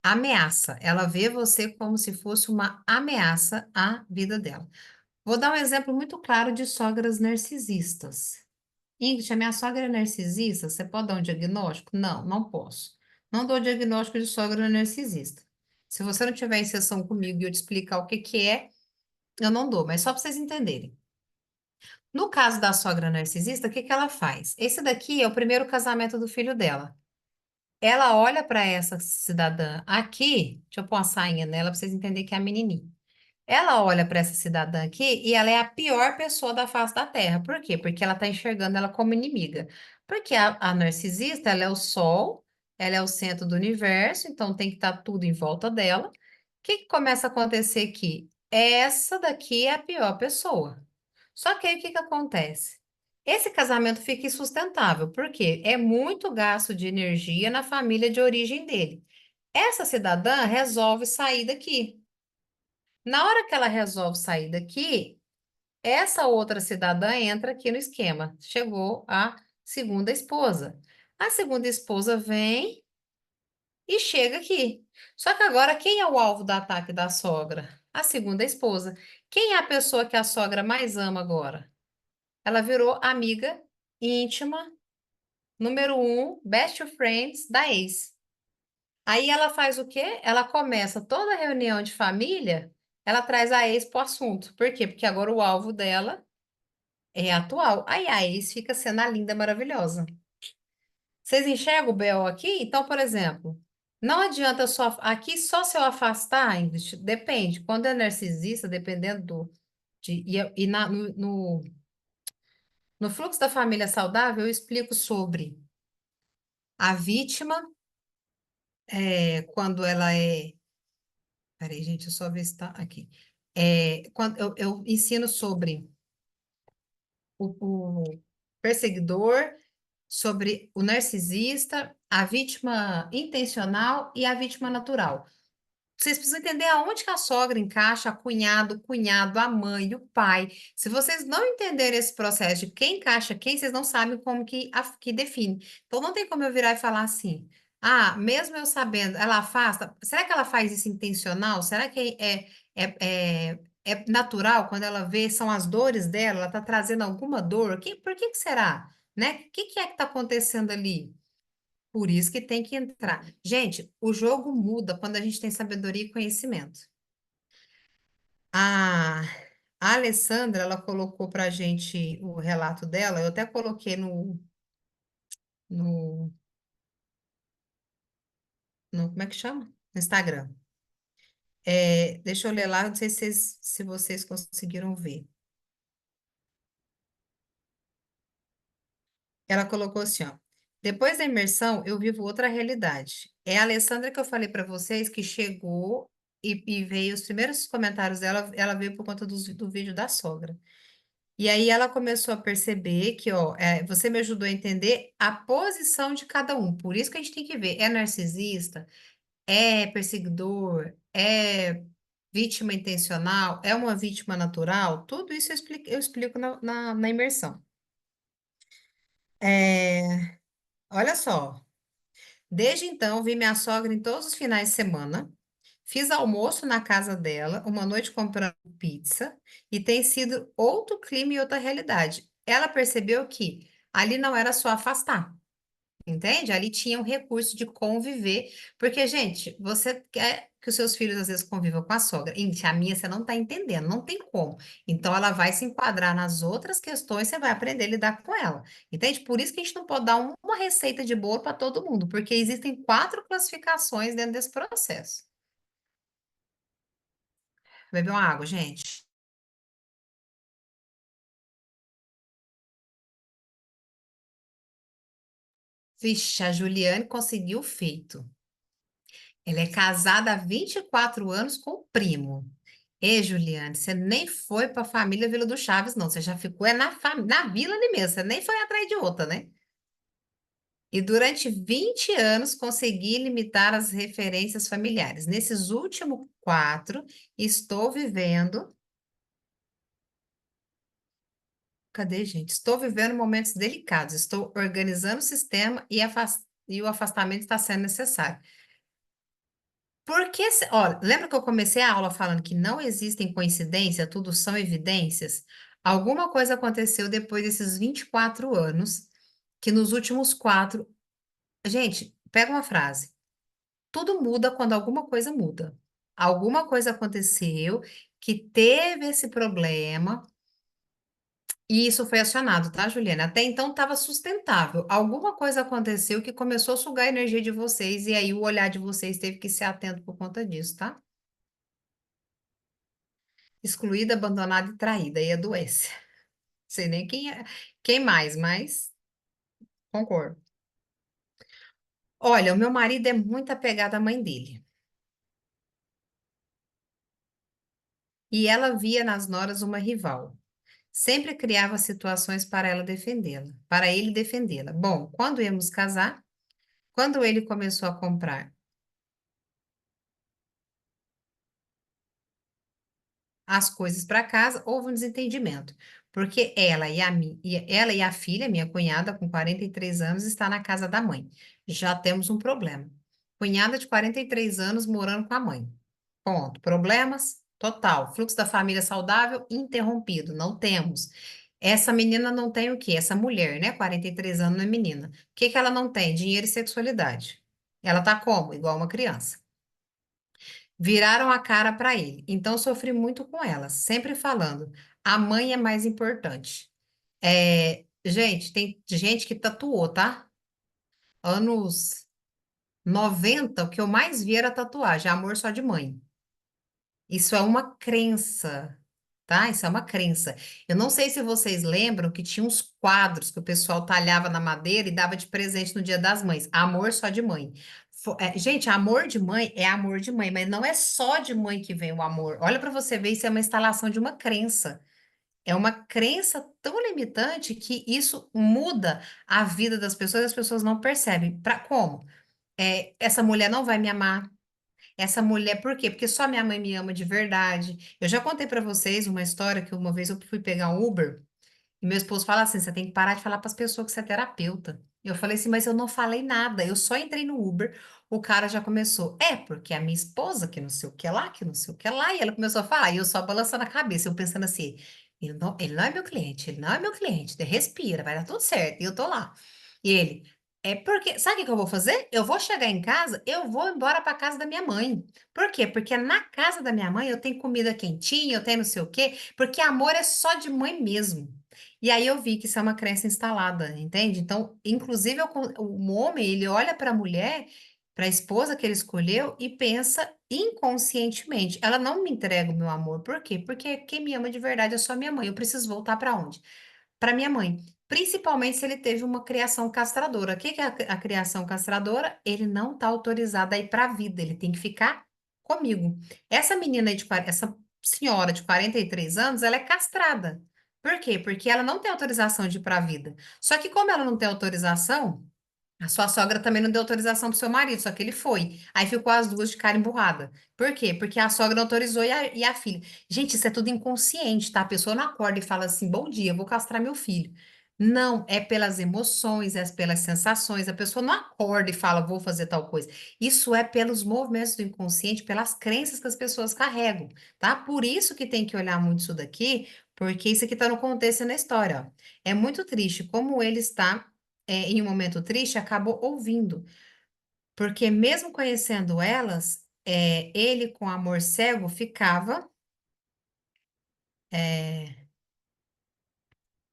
ameaça. Ela vê você como se fosse uma ameaça à vida dela. Vou dar um exemplo muito claro de sogras narcisistas. Ingrid, a minha sogra é narcisista? Você pode dar um diagnóstico? Não, não posso. Não dou diagnóstico de sogra narcisista. Se você não tiver em sessão comigo e eu te explicar o que que é, eu não dou, mas só para vocês entenderem. No caso da sogra narcisista, o que que ela faz? Esse daqui é o primeiro casamento do filho dela. Ela olha para essa cidadã aqui, deixa eu pôr uma sainha nela para vocês entenderem que é a menininha. Ela olha para essa cidadã aqui e ela é a pior pessoa da face da Terra. Por quê? Porque ela está enxergando ela como inimiga. Porque a narcisista, ela é o sol, ela é o centro do universo, então tem que estar tudo em volta dela. O que que começa a acontecer aqui? Essa daqui é a pior pessoa. Só que aí o que que acontece? Esse casamento fica insustentável, porque é muito gasto de energia na família de origem dele. Essa cidadã resolve sair daqui. Na hora que ela resolve sair daqui, essa outra cidadã entra aqui no esquema. Chegou a segunda esposa. A segunda esposa vem e chega aqui. Só que agora, quem é o alvo do ataque da sogra? A segunda esposa. Quem é a pessoa que a sogra mais ama agora? Ela virou amiga íntima, número um, best friends da ex. Aí ela faz o quê? Ela começa toda reunião de família, ela traz a ex pro assunto. Por quê? Porque agora o alvo dela é atual. Aí a ex fica sendo a linda maravilhosa. Vocês enxergam o BO aqui? Então, por exemplo, não adianta só. Aqui, só se eu afastar, Ingrid, depende. Quando é narcisista, dependendo do. No fluxo da família saudável, eu explico sobre a vítima, quando ela é. Peraí, gente, eu só ver se está aqui. Quando eu ensino sobre o perseguidor, sobre o narcisista, a vítima intencional e a vítima natural. Vocês precisam entender aonde que a sogra encaixa, a cunhado, o cunhado, a mãe, o pai. Se vocês não entenderem esse processo de quem encaixa quem, vocês não sabem como que define. Então, não tem como eu virar e falar assim, ah, mesmo eu sabendo, ela afasta. Será que ela faz isso intencional? Será que é natural quando ela vê, são as dores dela, ela está trazendo alguma dor? Por que que será? Né? O que que é que está acontecendo ali? Por isso que tem que entrar. Gente, o jogo muda quando a gente tem sabedoria e conhecimento. A, a Alessandra, ela colocou para a gente o relato dela, eu até coloquei no, como é que chama? No Instagram. Deixa eu ler lá, não sei se vocês conseguiram ver. Ela colocou assim, ó. Depois da imersão, eu vivo outra realidade. É a Alessandra que eu falei para vocês que chegou e veio os primeiros comentários dela, ela veio por conta do vídeo da sogra. E aí ela começou a perceber que, ó, você me ajudou a entender a posição de cada um. Por isso que a gente tem que ver, é narcisista, é perseguidor, é vítima intencional, é uma vítima natural. Tudo isso eu explico na imersão. É, olha só, desde então vi minha sogra em todos os finais de semana. Fiz almoço na casa dela, uma noite comprando pizza, e tem sido outro clima e outra realidade. Ela percebeu que ali não era só afastar, entende? Ali tinha um recurso de conviver, porque, gente, você quer que os seus filhos às vezes convivam com a sogra. Gente, a minha você não está entendendo, não tem como. Então, ela vai se enquadrar nas outras questões, você vai aprender a lidar com ela, entende? Por isso que a gente não pode dar uma receita de bolo para todo mundo, porque existem 4 classificações dentro desse processo. Beber uma água, gente. Vixe, a Juliane conseguiu o feito. Ela é casada há 24 anos com o primo. E, Juliane, você nem foi para a família Vila do Chaves, não. Você já ficou na vila ali mesmo. Você nem foi atrás de outra, né? E durante 20 anos consegui limitar as referências familiares. Nesses últimos 4, estou vivendo. Cadê, gente? Estou vivendo momentos delicados. Estou organizando o sistema e o afastamento está sendo necessário. Porque, olha, lembra que eu comecei a aula falando que não existem coincidências, tudo são evidências? Alguma coisa aconteceu depois desses 24 anos, que nos últimos 4. Gente, pega uma frase. Tudo muda quando alguma coisa muda. Alguma coisa aconteceu que teve esse problema e isso foi acionado, tá, Juliana? Até então estava sustentável. Alguma coisa aconteceu que começou a sugar a energia de vocês e aí o olhar de vocês teve que ser atento por conta disso, tá? Excluída, abandonada e traída, e adoece. Sei nem quem é, quem mais, mas concordo. Olha, o meu marido é muito apegado à mãe dele. E ela via nas noras uma rival. Sempre criava situações para ela defendê-la, para ele defendê-la. Bom, quando íamos casar, quando ele começou a comprar as coisas para casa, houve um desentendimento, porque ela e a filha, minha cunhada, com 43 anos, está na casa da mãe. Já temos um problema. Cunhada de 43 anos morando com a mãe. Ponto. Problemas? Total. Fluxo da família saudável interrompido. Não temos. Essa menina não tem o quê? Essa mulher, né? 43 anos não é menina. O que que ela não tem? Dinheiro e sexualidade. Ela tá como? Igual uma criança. Viraram a cara para ele. Então, sofri muito com ela, sempre falando: a mãe é mais importante. Gente, tem gente que tatuou, tá? Anos 90, o que eu mais vi era tatuagem, amor só de mãe. Isso é uma crença, tá? Isso é uma crença. Eu não sei se vocês lembram que tinha uns quadros que o pessoal talhava na madeira e dava de presente no Dia das Mães. Amor só de mãe. Gente, amor de mãe é amor de mãe, mas não é só de mãe que vem o amor. Olha para você ver, isso é uma instalação de uma crença. É uma crença tão limitante que isso muda a vida das pessoas e as pessoas não percebem. Para como? Essa mulher não vai me amar. Essa mulher, por quê? Porque só minha mãe me ama de verdade. Eu já contei pra vocês uma história que uma vez eu fui pegar um Uber e meu esposo fala assim: você tem que parar de falar para as pessoas que você é terapeuta. Eu falei assim, mas eu não falei nada, eu só entrei no Uber. O cara já começou, porque a minha esposa, que não sei o que lá, que não sei o que lá, e ela começou a falar, e eu só balançando a cabeça, eu pensando assim: ele não é meu cliente, ele não é meu cliente, respira, vai dar tudo certo, e eu tô lá. E ele, porque, sabe o que que eu vou fazer? Eu vou chegar em casa, eu vou embora para casa da minha mãe. Por quê? Porque na casa da minha mãe eu tenho comida quentinha, eu tenho não sei o quê, porque amor é só de mãe mesmo. E aí eu vi que isso é uma crença instalada, entende? Então, inclusive, o homem, ele olha para a mulher, para a esposa que ele escolheu e pensa inconscientemente, ela não me entrega o meu amor. Por quê? Porque quem me ama de verdade é só minha mãe. Eu preciso voltar para onde? Para minha mãe. Principalmente se ele teve uma criação castradora. O que que é a criação castradora? Ele não está autorizado a ir para a vida, ele tem que ficar comigo. Essa menina aí essa senhora de 43 anos, ela é castrada. Por quê? Porque ela não tem autorização de ir para a vida. Só que como ela não tem autorização, a sua sogra também não deu autorização pro seu marido, só que ele foi. Aí ficou as duas de cara emburrada. Por quê? Porque a sogra não autorizou e a filha. Gente, isso é tudo inconsciente, tá? A pessoa não acorda e fala assim: bom dia, eu vou castrar meu filho. Não, é pelas emoções, é pelas sensações. A pessoa não acorda e fala, vou fazer tal coisa. Isso é pelos movimentos do inconsciente, pelas crenças que as pessoas carregam, tá? Por isso que tem que olhar muito isso daqui, porque isso aqui tá no contexto e na história, ó. É muito triste como ele está em um momento triste, acabou ouvindo. Porque mesmo conhecendo elas, ele com amor cego ficava, é,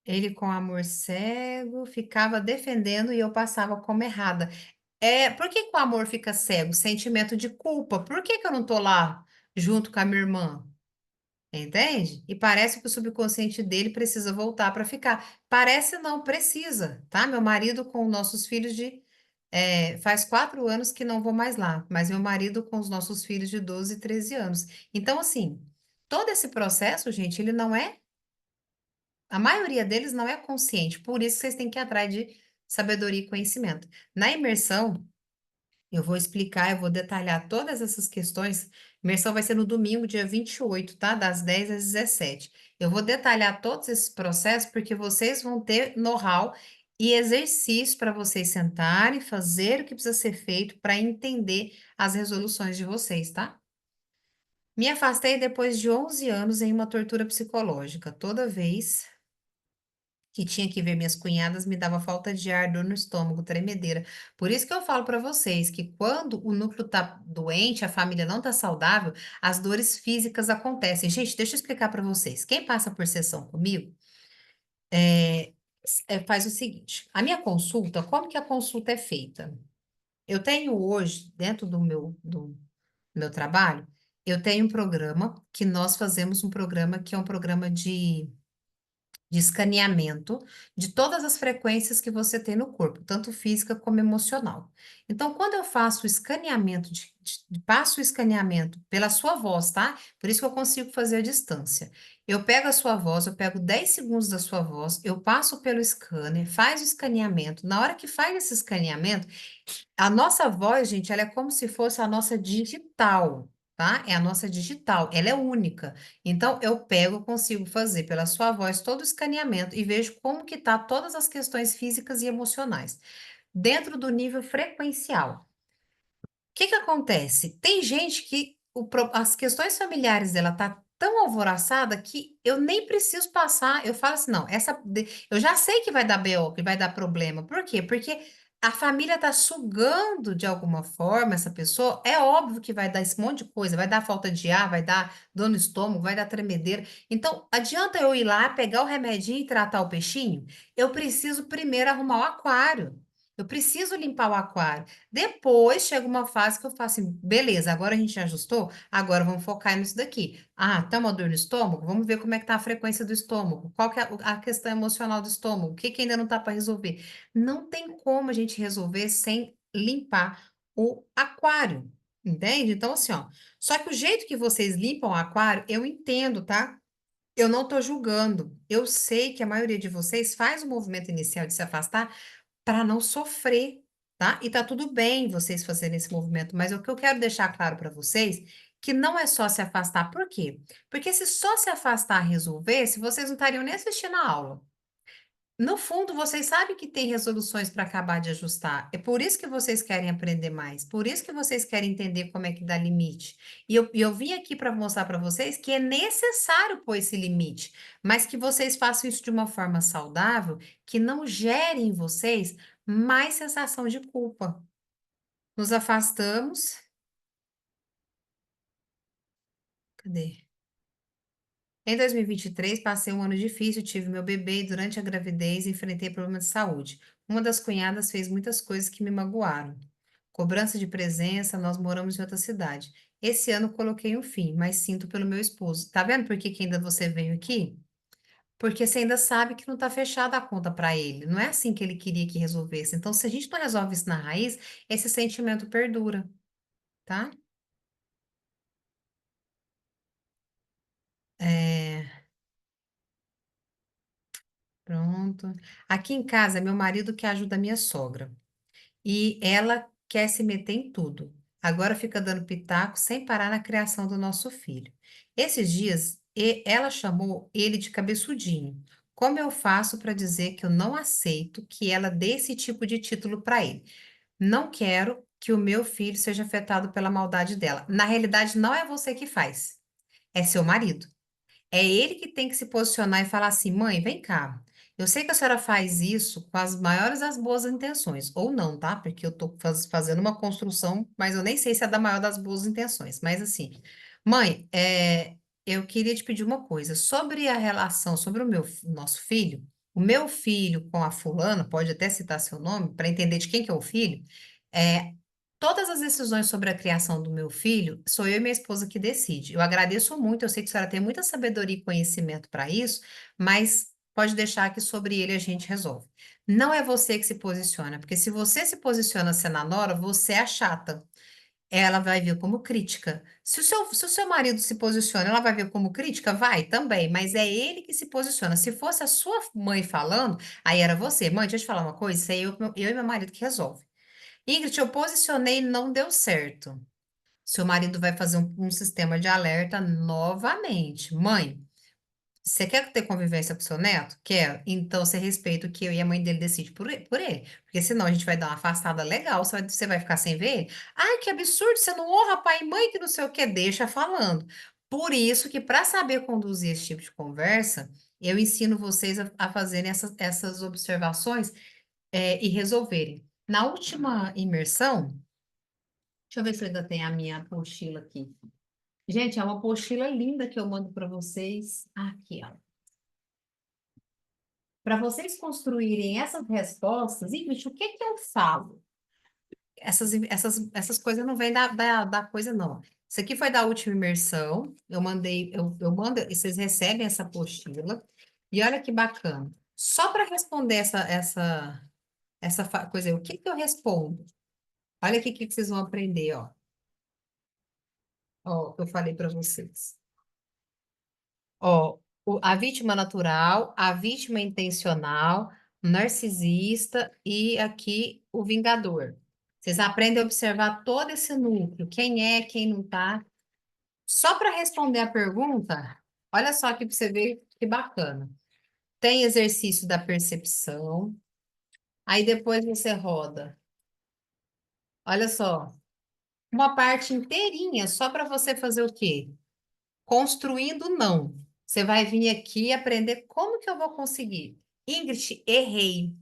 ele com amor cego ficava defendendo e eu passava como errada. Por que que o amor fica cego? Sentimento de culpa. Por que que eu não tô lá junto com a minha irmã? Entende? E parece que o subconsciente dele precisa voltar para ficar. Parece não, precisa, tá? Meu marido com nossos filhos faz 4 anos que não vou mais lá, mas meu marido com os nossos filhos de 12 e 13 anos. Então, assim, todo esse processo, gente, ele não é, a maioria deles não é consciente, por isso vocês têm que ir atrás de sabedoria e conhecimento. Na imersão, eu vou explicar, eu vou detalhar todas essas questões. Imersão vai ser no domingo, dia 28, tá? Das 10 às 17. Eu vou detalhar todos esses processos porque vocês vão ter know-how e exercício para vocês sentarem, fazer o que precisa ser feito para entender as resoluções de vocês, tá? Me afastei depois de 11 anos em uma tortura psicológica. Toda vez que tinha que ver minhas cunhadas, me dava falta de ar, dor no estômago, tremedeira. Por isso que eu falo para vocês que quando o núcleo tá doente, a família não tá saudável, as dores físicas acontecem. Gente, deixa eu explicar para vocês. Quem passa por sessão comigo, é, faz o seguinte: a minha consulta, como que a consulta é feita? Eu tenho hoje, dentro do meu trabalho, eu tenho um programa que nós fazemos um programa que é um programa de escaneamento de todas as frequências que você tem no corpo, tanto física como emocional. Então, quando eu faço o escaneamento, passo o escaneamento pela sua voz, tá? Por isso que eu consigo fazer a distância. Eu pego a sua voz, eu pego 10 segundos da sua voz, eu passo pelo scanner, faz o escaneamento. Na hora que faz esse escaneamento, a nossa voz, gente, ela é como se fosse a nossa digital, tá? É a nossa digital, ela é única. Então, eu pego, consigo fazer pela sua voz todo o escaneamento e vejo como que tá todas as questões físicas e emocionais, dentro do nível frequencial. Que acontece? Tem gente que as questões familiares dela tá tão alvoroçada que eu nem preciso passar. Eu falo assim, não, eu já sei que vai dar BO, que vai dar problema. Por quê? Porque a família tá sugando de alguma forma essa pessoa. É óbvio que vai dar esse monte de coisa, vai dar falta de ar, vai dar dor no estômago, vai dar tremedeira. Então, adianta eu ir lá, pegar o remedinho e tratar o peixinho? Eu preciso primeiro arrumar o aquário. Eu preciso limpar o aquário. Depois chega uma fase que eu faço assim, beleza, agora a gente já ajustou, agora vamos focar nisso daqui. Ah, tá uma dor no estômago? Vamos ver como é que tá a frequência do estômago. Qual que é a questão emocional do estômago? O que que ainda não tá para resolver? Não tem como a gente resolver sem limpar o aquário, entende? Então, assim, ó, só que o jeito que vocês limpam o aquário, eu entendo, tá? Eu não tô julgando. Eu sei que a maioria de vocês faz o movimento inicial de se afastar para não sofrer, tá? E tá tudo bem vocês fazerem esse movimento, mas o que eu quero deixar claro para vocês que não é só se afastar. Por quê? Porque se só se afastar resolvesse, vocês não estariam nem assistindo a aula. No fundo, vocês sabem que tem resoluções para acabar de ajustar. É por isso que vocês querem aprender mais, por isso que vocês querem entender como é que dá limite. E eu vim aqui para mostrar para vocês que é necessário pôr esse limite, mas que vocês façam isso de uma forma saudável, que não gere em vocês mais sensação de culpa. Nos afastamos. Cadê? Em 2023, passei um ano difícil, tive meu bebê e durante a gravidez enfrentei problemas de saúde. Uma das cunhadas fez muitas coisas que me magoaram. Cobrança de presença, nós moramos em outra cidade. Esse ano coloquei um fim, mas sinto pelo meu esposo. Tá vendo por que que ainda você veio aqui? Porque você ainda sabe que não está fechada a conta para ele. Não é assim que ele queria que resolvesse. Então, se a gente não resolve isso na raiz, esse sentimento perdura, tá? É, pronto. Aqui em casa, meu marido que ajuda a minha sogra. E ela quer se meter em tudo. Agora fica dando pitaco sem parar na criação do nosso filho. Esses dias, ela chamou ele de cabeçudinho. Como eu faço para dizer que eu não aceito que ela dê esse tipo de título para ele? Não quero que o meu filho seja afetado pela maldade dela. Na realidade, não é você que faz, é seu marido. É ele que tem que se posicionar e falar assim: mãe, vem cá. Eu sei que a senhora faz isso com as maiores das boas intenções, ou não, tá? Porque eu tô fazendo uma construção, mas eu nem sei se é da maior das boas intenções. Mas assim, mãe, eu queria te pedir uma coisa sobre a relação, sobre nosso filho. O meu filho com a fulana, pode até citar seu nome, para entender de quem que é o filho. É, Todas as decisões sobre a criação do meu filho, sou eu e minha esposa que decide. Eu agradeço muito, eu sei que a senhora tem muita sabedoria e conhecimento para isso, mas pode deixar que sobre ele a gente resolve. Não é você que se posiciona, porque se você se posiciona sendo a nora, você é a chata. Ela vai ver como crítica. Se o seu marido se posiciona, ela vai ver como crítica? Vai, também, mas é ele que se posiciona. Se fosse a sua mãe falando, aí era você. Mãe, deixa eu te falar uma coisa, isso aí eu e meu marido que resolve. Ingrid, eu posicionei e não deu certo. Seu marido vai fazer um sistema de alerta novamente. Mãe, você quer ter convivência com seu neto? Quer. Então você respeita o que eu e a mãe dele decide por ele. Porque senão a gente vai dar uma afastada legal, você vai ficar sem ver ele. Ai, que absurdo, você não honra pai e mãe que não sei o que, deixa falando. Por isso que para saber conduzir esse tipo de conversa, Eu ensino vocês a fazerem essas observações, e resolverem. Na última imersão, deixa eu ver se eu ainda tem a minha apostila aqui. Gente, é uma apostila linda que eu mando para vocês. Aqui, ó. Para vocês construírem essas respostas, e, bicho, o que que eu falo? Essas coisas não vêm da coisa, não. Isso aqui foi da última imersão. Eu mandei, eu mando, e vocês recebem essa apostila. E olha que bacana. Só para responder essa coisa aí, o que que eu respondo? Olha aqui o que que vocês vão aprender, ó. Ó, que eu falei para vocês. Ó, a vítima natural, a vítima intencional, o narcisista e aqui o vingador. Vocês aprendem a observar todo esse núcleo, quem é, quem não tá. Só para responder a pergunta, olha só aqui para você ver que bacana. Tem exercício da percepção, aí depois você roda. Olha só, uma parte inteirinha só para você fazer o quê? Construindo não. Você vai vir aqui e aprender como que eu vou conseguir. Ingrid, errei.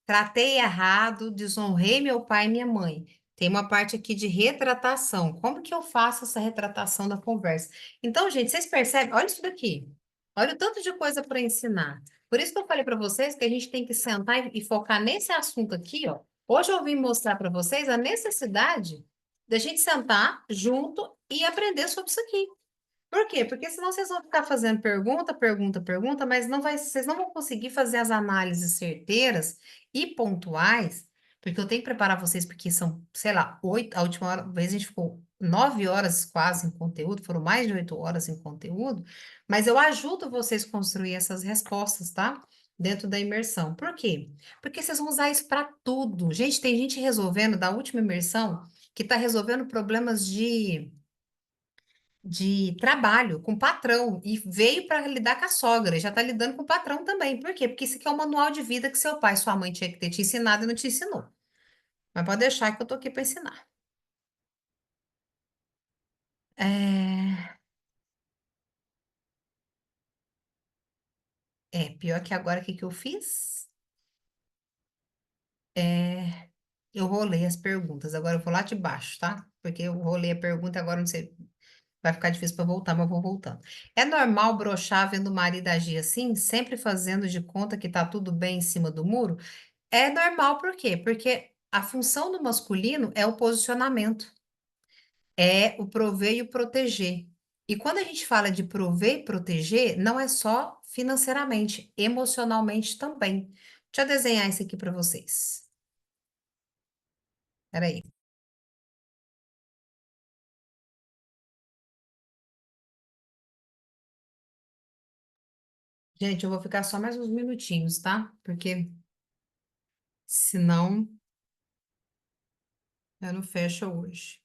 Tratei errado, desonrei meu pai e minha mãe. Tem uma parte aqui de retratação. Como que eu faço essa retratação da conversa? Então, gente, vocês percebem? Olha isso daqui. Olha o tanto de coisa para ensinar. Por isso que eu falei para vocês que a gente tem que sentar e focar nesse assunto aqui, ó. Hoje eu vim mostrar para vocês a necessidade da gente sentar junto e aprender sobre isso aqui. Por quê? Porque senão vocês vão ficar fazendo pergunta, pergunta, pergunta, mas não vai, vocês não vão conseguir fazer as análises certeiras e pontuais, porque eu tenho que preparar vocês, porque são, sei lá, a última vez a gente ficou 9 horas quase em conteúdo, foram mais de 8 horas em conteúdo, mas eu ajudo vocês a construir essas respostas, tá? Dentro da imersão. Por quê? Porque vocês vão usar isso para tudo. Gente, tem gente resolvendo da última imersão que está resolvendo problemas de trabalho com o patrão e veio para lidar com a sogra, e já está lidando com o patrão também. Por quê? Porque isso aqui é o manual de vida que seu pai e sua mãe tinha que ter te ensinado e não te ensinou. Mas pode deixar que eu tô aqui para ensinar. É, pior que agora o que que eu fiz? É, eu rolei as perguntas. Agora eu vou lá de baixo, tá? Porque eu rolei a pergunta e agora não sei, vai ficar difícil para voltar, mas eu vou voltando. É normal broxar vendo o marido agir assim, sempre fazendo de conta que tá tudo bem em cima do muro? É normal, por quê? Porque a função do masculino é o posicionamento, é o prover e o proteger. E quando a gente fala de prover e proteger, não é só financeiramente, emocionalmente também. Deixa eu desenhar isso aqui para vocês. Peraí. Gente, eu vou ficar só mais uns minutinhos, tá? Porque senão eu não fecho hoje.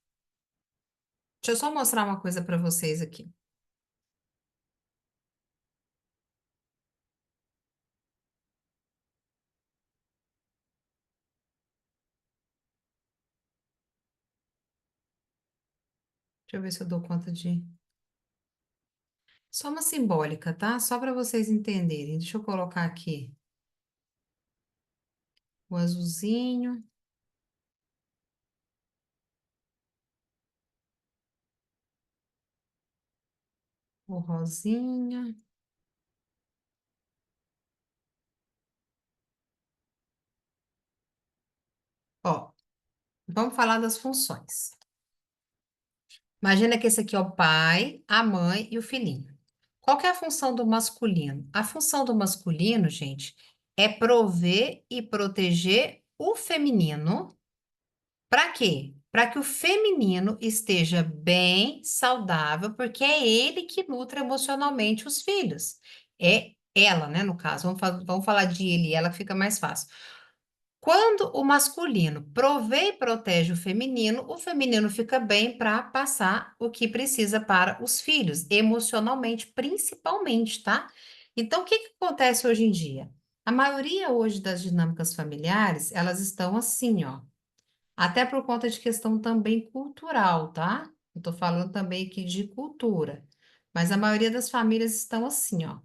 Deixa eu só mostrar uma coisa para vocês aqui. Deixa eu ver se eu dou conta de. Só uma simbólica, tá? Só para vocês entenderem. Deixa eu colocar aqui o azulzinho, o rosinha. Ó, vamos falar das funções. Imagina que esse aqui é o pai, a mãe e o filhinho. Qual que é a função do masculino? A função do masculino, gente, é prover e proteger o feminino. Para quê? Para que o feminino esteja bem, saudável, porque é ele que nutre emocionalmente os filhos. É ela, né, no caso. Vamos falar de ele e ela que fica mais fácil. Quando o masculino provê e protege o feminino fica bem para passar o que precisa para os filhos, emocionalmente, principalmente, tá? Então, o que que acontece hoje em dia? A maioria hoje das dinâmicas familiares, elas estão assim, ó. Até por conta de questão também cultural, tá? Eu tô falando também aqui de cultura. Mas a maioria das famílias estão assim, ó.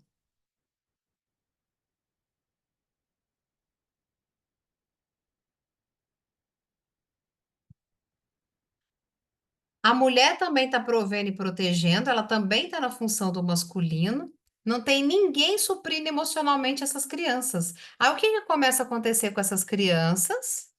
A mulher também está provendo e protegendo, ela também está na função do masculino. Não tem ninguém suprindo emocionalmente essas crianças. Aí o que que começa a acontecer com essas crianças?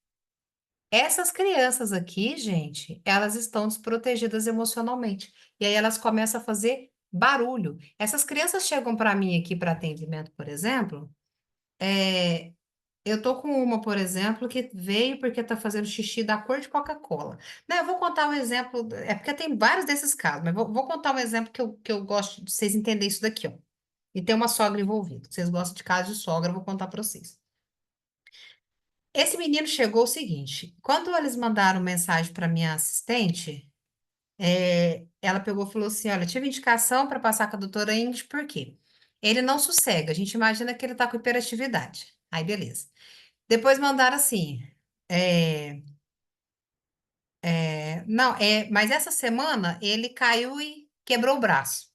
Essas crianças aqui, gente, elas estão desprotegidas emocionalmente. E aí elas começam a fazer barulho. Essas crianças chegam para mim aqui para atendimento, por exemplo. é, eu tô com uma, por exemplo, que veio porque tá fazendo xixi da cor de Coca-Cola. Né, eu vou contar um exemplo, é porque tem vários desses casos, mas vou contar um exemplo que eu gosto de vocês entenderem isso daqui, ó. E tem uma sogra envolvida. Vocês gostam de caso de sogra, eu vou contar para vocês. Esse menino chegou o seguinte: quando eles mandaram mensagem para minha assistente, ela pegou e falou assim: Olha, tive indicação para passar com a doutora Ingrid, por quê? Ele não sossega, a gente imagina que ele está com hiperatividade. Aí, beleza. Depois mandaram assim: é, não, mas essa semana ele caiu e quebrou o braço.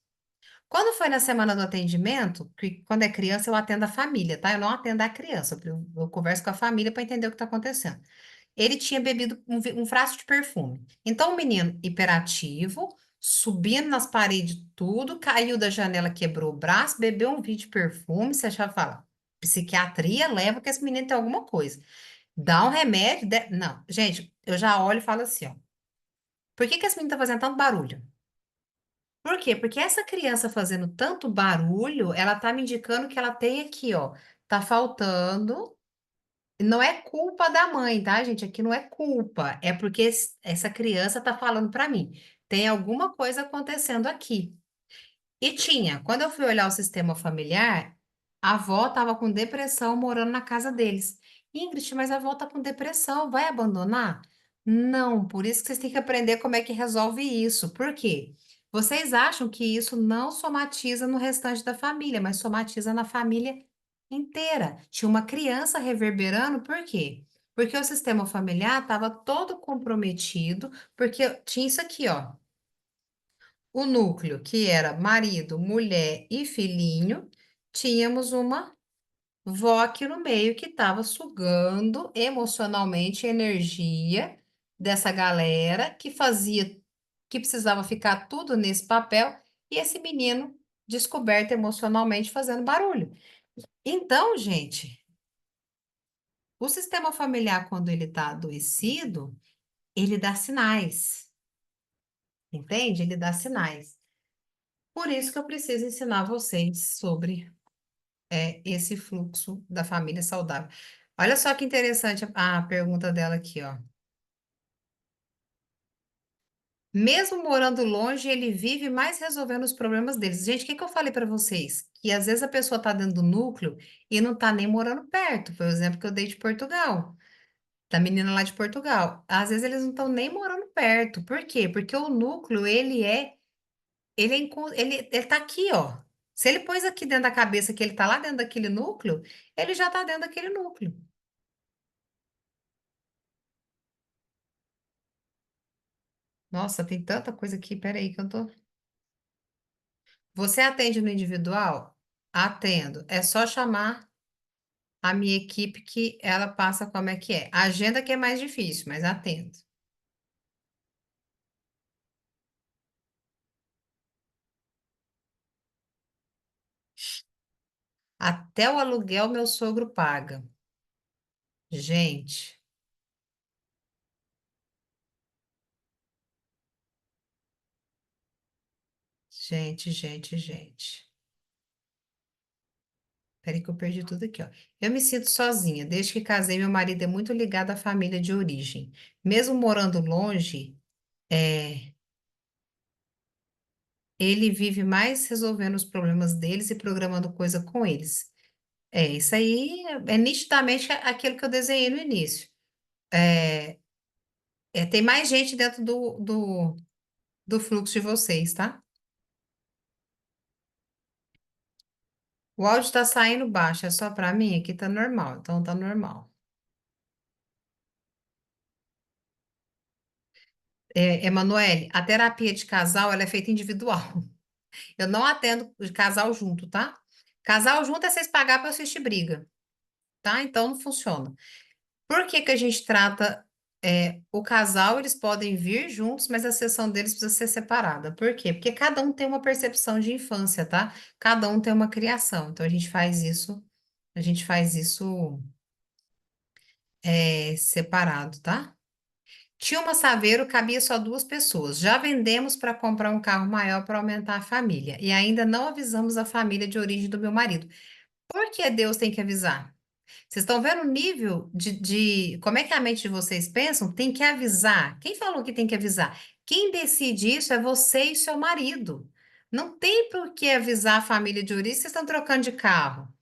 Quando foi na semana do atendimento, que quando é criança eu atendo a família, tá? Eu não atendo a criança, eu converso com a família para entender o que está acontecendo. Ele tinha bebido um frasco de perfume. Então, o menino hiperativo, subindo nas paredes, tudo, caiu da janela, quebrou o braço, bebeu um vidro de perfume. Você já fala, psiquiatria leva que esse menino tem alguma coisa. Dá um remédio. Não, gente, eu já olho e falo assim, ó. Por que que esse menino tá fazendo tanto barulho? Por quê? Porque essa criança fazendo tanto barulho, ela tá me indicando que ela tem aqui, ó. Tá faltando. Não é culpa da mãe, tá, gente? Aqui não é culpa. É porque essa criança tá falando para mim. Tem alguma coisa acontecendo aqui. E tinha. Quando eu fui olhar o sistema familiar, a avó estava com depressão morando na casa deles. Ingrid, mas a avó tá com depressão, vai abandonar? Não, por isso que vocês têm que aprender como é que resolve isso. Por quê? Vocês acham que isso não somatiza no restante da família, mas somatiza na família inteira. Tinha uma criança reverberando, por quê? Porque o sistema familiar estava todo comprometido, porque tinha isso aqui, ó. O núcleo, que era marido, mulher e filhinho, tínhamos uma vó aqui no meio que estava sugando emocionalmente energia dessa galera que fazia, que precisava ficar tudo nesse papel, e esse menino descoberto emocionalmente fazendo barulho. Então, gente, o sistema familiar, quando ele está adoecido, ele dá sinais, entende? Ele dá sinais. Por isso que eu preciso ensinar vocês sobre esse fluxo da família saudável. Olha só que interessante a pergunta dela aqui, ó. Mesmo morando longe, ele vive mais resolvendo os problemas deles. Gente, o que que eu falei para vocês? Que às vezes a pessoa está dentro do núcleo e não está nem morando perto. Foi o exemplo que eu dei de Portugal, da menina lá de Portugal. Às vezes eles não estão nem morando perto. Por quê? Porque o núcleo, ele tá aqui, ó. Se ele pôs aqui dentro da cabeça que ele tá lá dentro daquele núcleo, ele já tá dentro daquele núcleo. Nossa, tem tanta coisa aqui. Peraí, que eu tô. Você atende no individual? Atendo. É só chamar a minha equipe que ela passa como é que é. A agenda que é mais difícil, mas atendo. Até o aluguel meu sogro paga. Gente, gente. Peraí que eu perdi tudo aqui, ó. Eu me sinto sozinha. Desde que casei, meu marido é muito ligado à família de origem. Mesmo morando longe, é, ele vive mais resolvendo os problemas deles e programando coisa com eles. Isso aí é nitidamente aquilo que eu desenhei no início. É, tem mais gente dentro do fluxo de vocês, tá? O áudio está saindo baixo, é só para mim? Aqui tá normal, então tá normal. Emanuele, a terapia de casal, ela é feita individual. Eu não atendo de casal junto, tá? Casal junto é vocês pagar para assistir briga, tá? Então não funciona. Por que que a gente trata? O casal, eles podem vir juntos, mas a sessão deles precisa ser separada. Por quê? Porque cada um tem uma percepção de infância, tá? Cada um tem uma criação. Então, a gente faz isso separado, tá? Tinha uma Saveiro, cabia só duas pessoas. Já vendemos para comprar um carro maior para aumentar a família. E ainda não avisamos a família de origem do meu marido. Por que Deus tem que avisar? Vocês estão vendo o nível como é que a mente de vocês pensam? Tem que avisar. Quem falou que tem que avisar? Quem decide isso é você e seu marido. Não tem por que avisar a família de origem, vocês estão trocando de carro.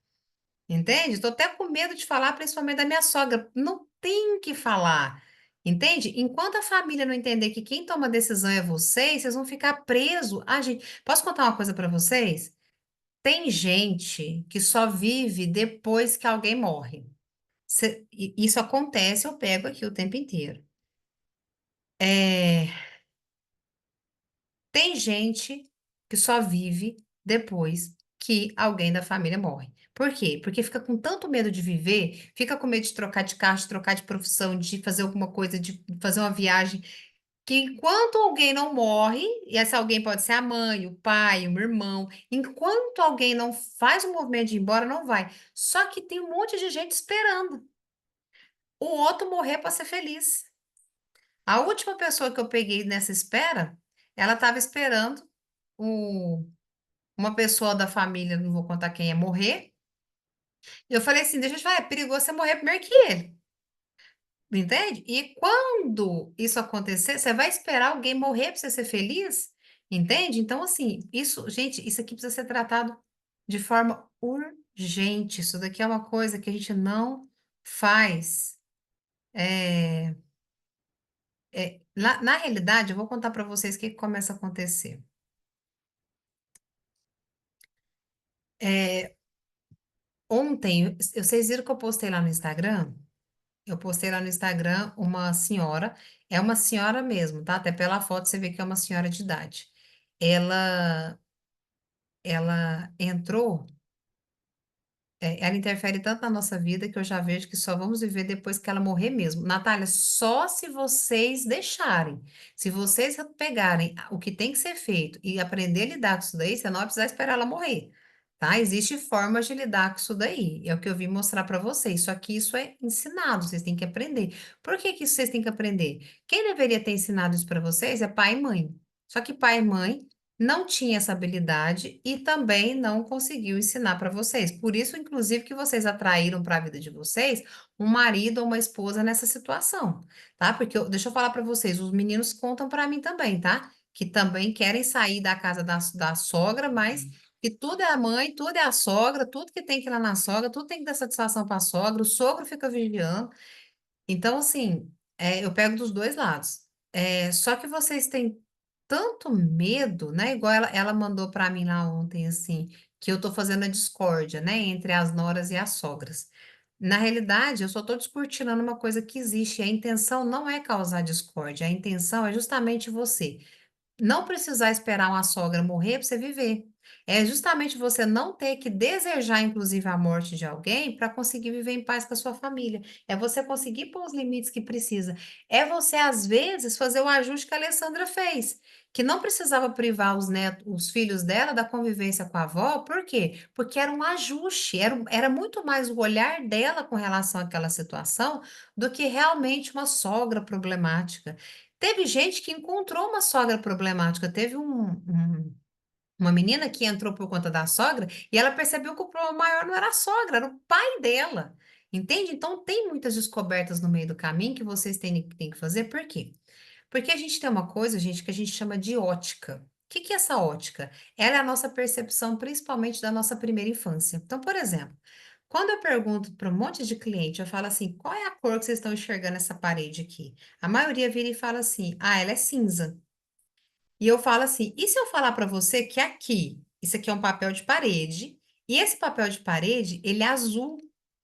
Entende? Estou até com medo de falar, principalmente da minha sogra. Não tem que falar. Entende? Enquanto a família não entender que quem toma a decisão é vocês, vocês vão ficar presos. Ah, gente, posso contar uma coisa para vocês? Tem gente que só vive depois que alguém morre. Isso acontece, eu pego aqui o tempo inteiro. É, tem gente que só vive depois que alguém da família morre. Por quê? Porque fica com tanto medo de viver, fica com medo de trocar de carro, de trocar de profissão, de fazer alguma coisa, de fazer uma viagem, que enquanto alguém não morre, e esse alguém pode ser a mãe, o pai, o irmão, enquanto alguém não faz o movimento de ir embora, não vai. Só que tem um monte de gente esperando o outro morrer para ser feliz. A última pessoa que eu peguei nessa espera, ela estava esperando o- uma pessoa da família, não vou contar quem é, morrer. E eu falei assim, deixa eu te falar, é perigoso você morrer primeiro que ele, entende? E quando isso acontecer, você vai esperar alguém morrer para você ser feliz? Entende? Então, assim, isso, gente, isso aqui precisa ser tratado de forma urgente. Isso daqui é uma coisa que a gente não faz. É, na realidade, eu vou contar para vocês o que que começa a acontecer. É, ontem, vocês viram que eu postei lá no Instagram? Eu postei lá no Instagram uma senhora, é uma senhora mesmo, tá? Até pela foto você vê que é uma senhora de idade. Ela, ela entrou. Ela interfere tanto na nossa vida que eu já vejo que só vamos viver depois que ela morrer mesmo. Natália, só se vocês deixarem, se vocês pegarem o que tem que ser feito e aprender a lidar com isso daí, você não vai precisar esperar ela morrer, tá? Existe formas de lidar com isso daí. É o que eu vim mostrar para vocês. Só que isso é ensinado, vocês têm que aprender. Por que que isso vocês têm que aprender? Quem deveria ter ensinado isso para vocês é pai e mãe. Só que pai e mãe não tinha essa habilidade e também não conseguiu ensinar para vocês. Por isso, inclusive, que vocês atraíram para a vida de vocês um marido ou uma esposa nessa situação, tá? Porque deixa eu falar para vocês, os meninos contam para mim também, tá? Que também querem sair da casa da sogra, mas que tudo é a mãe, tudo é a sogra, tudo que tem que ir lá na sogra, tudo tem que dar satisfação para a sogra, o sogro fica vigiando. Então, assim, eu pego dos dois lados. Só que vocês têm tanto medo, né? Igual ela mandou para mim lá ontem, assim, que eu tô fazendo a discórdia, né? Entre as noras e as sogras. Na realidade, eu só tô descortinando uma coisa que existe. A intenção não é causar discórdia, a intenção é justamente você não precisar esperar uma sogra morrer para você viver. É justamente você não ter que desejar, inclusive, a morte de alguém para conseguir viver em paz com a sua família. É você conseguir pôr os limites que precisa. É você, às vezes, fazer o ajuste que a Alessandra fez, que não precisava privar os netos, os filhos dela da convivência com a avó. Por quê? Porque era um ajuste, era muito mais o olhar dela com relação àquela situação do que realmente uma sogra problemática. Teve gente que encontrou uma sogra problemática. Teve uma menina que entrou por conta da sogra e ela percebeu que o problema maior não era a sogra, era o pai dela. Entende? Então, tem muitas descobertas no meio do caminho que vocês têm que fazer. Por quê? Porque a gente tem uma coisa, gente, que a gente chama de ótica. O que que é essa ótica? Ela é a nossa percepção, principalmente da nossa primeira infância. Então, por exemplo, quando eu pergunto para um monte de cliente, eu falo assim: qual é a cor que vocês estão enxergando essa parede aqui? A maioria vira e fala assim: ah, ela é cinza. E eu falo assim: e se eu falar para você que aqui, isso aqui é um papel de parede, e esse papel de parede, ele é azul.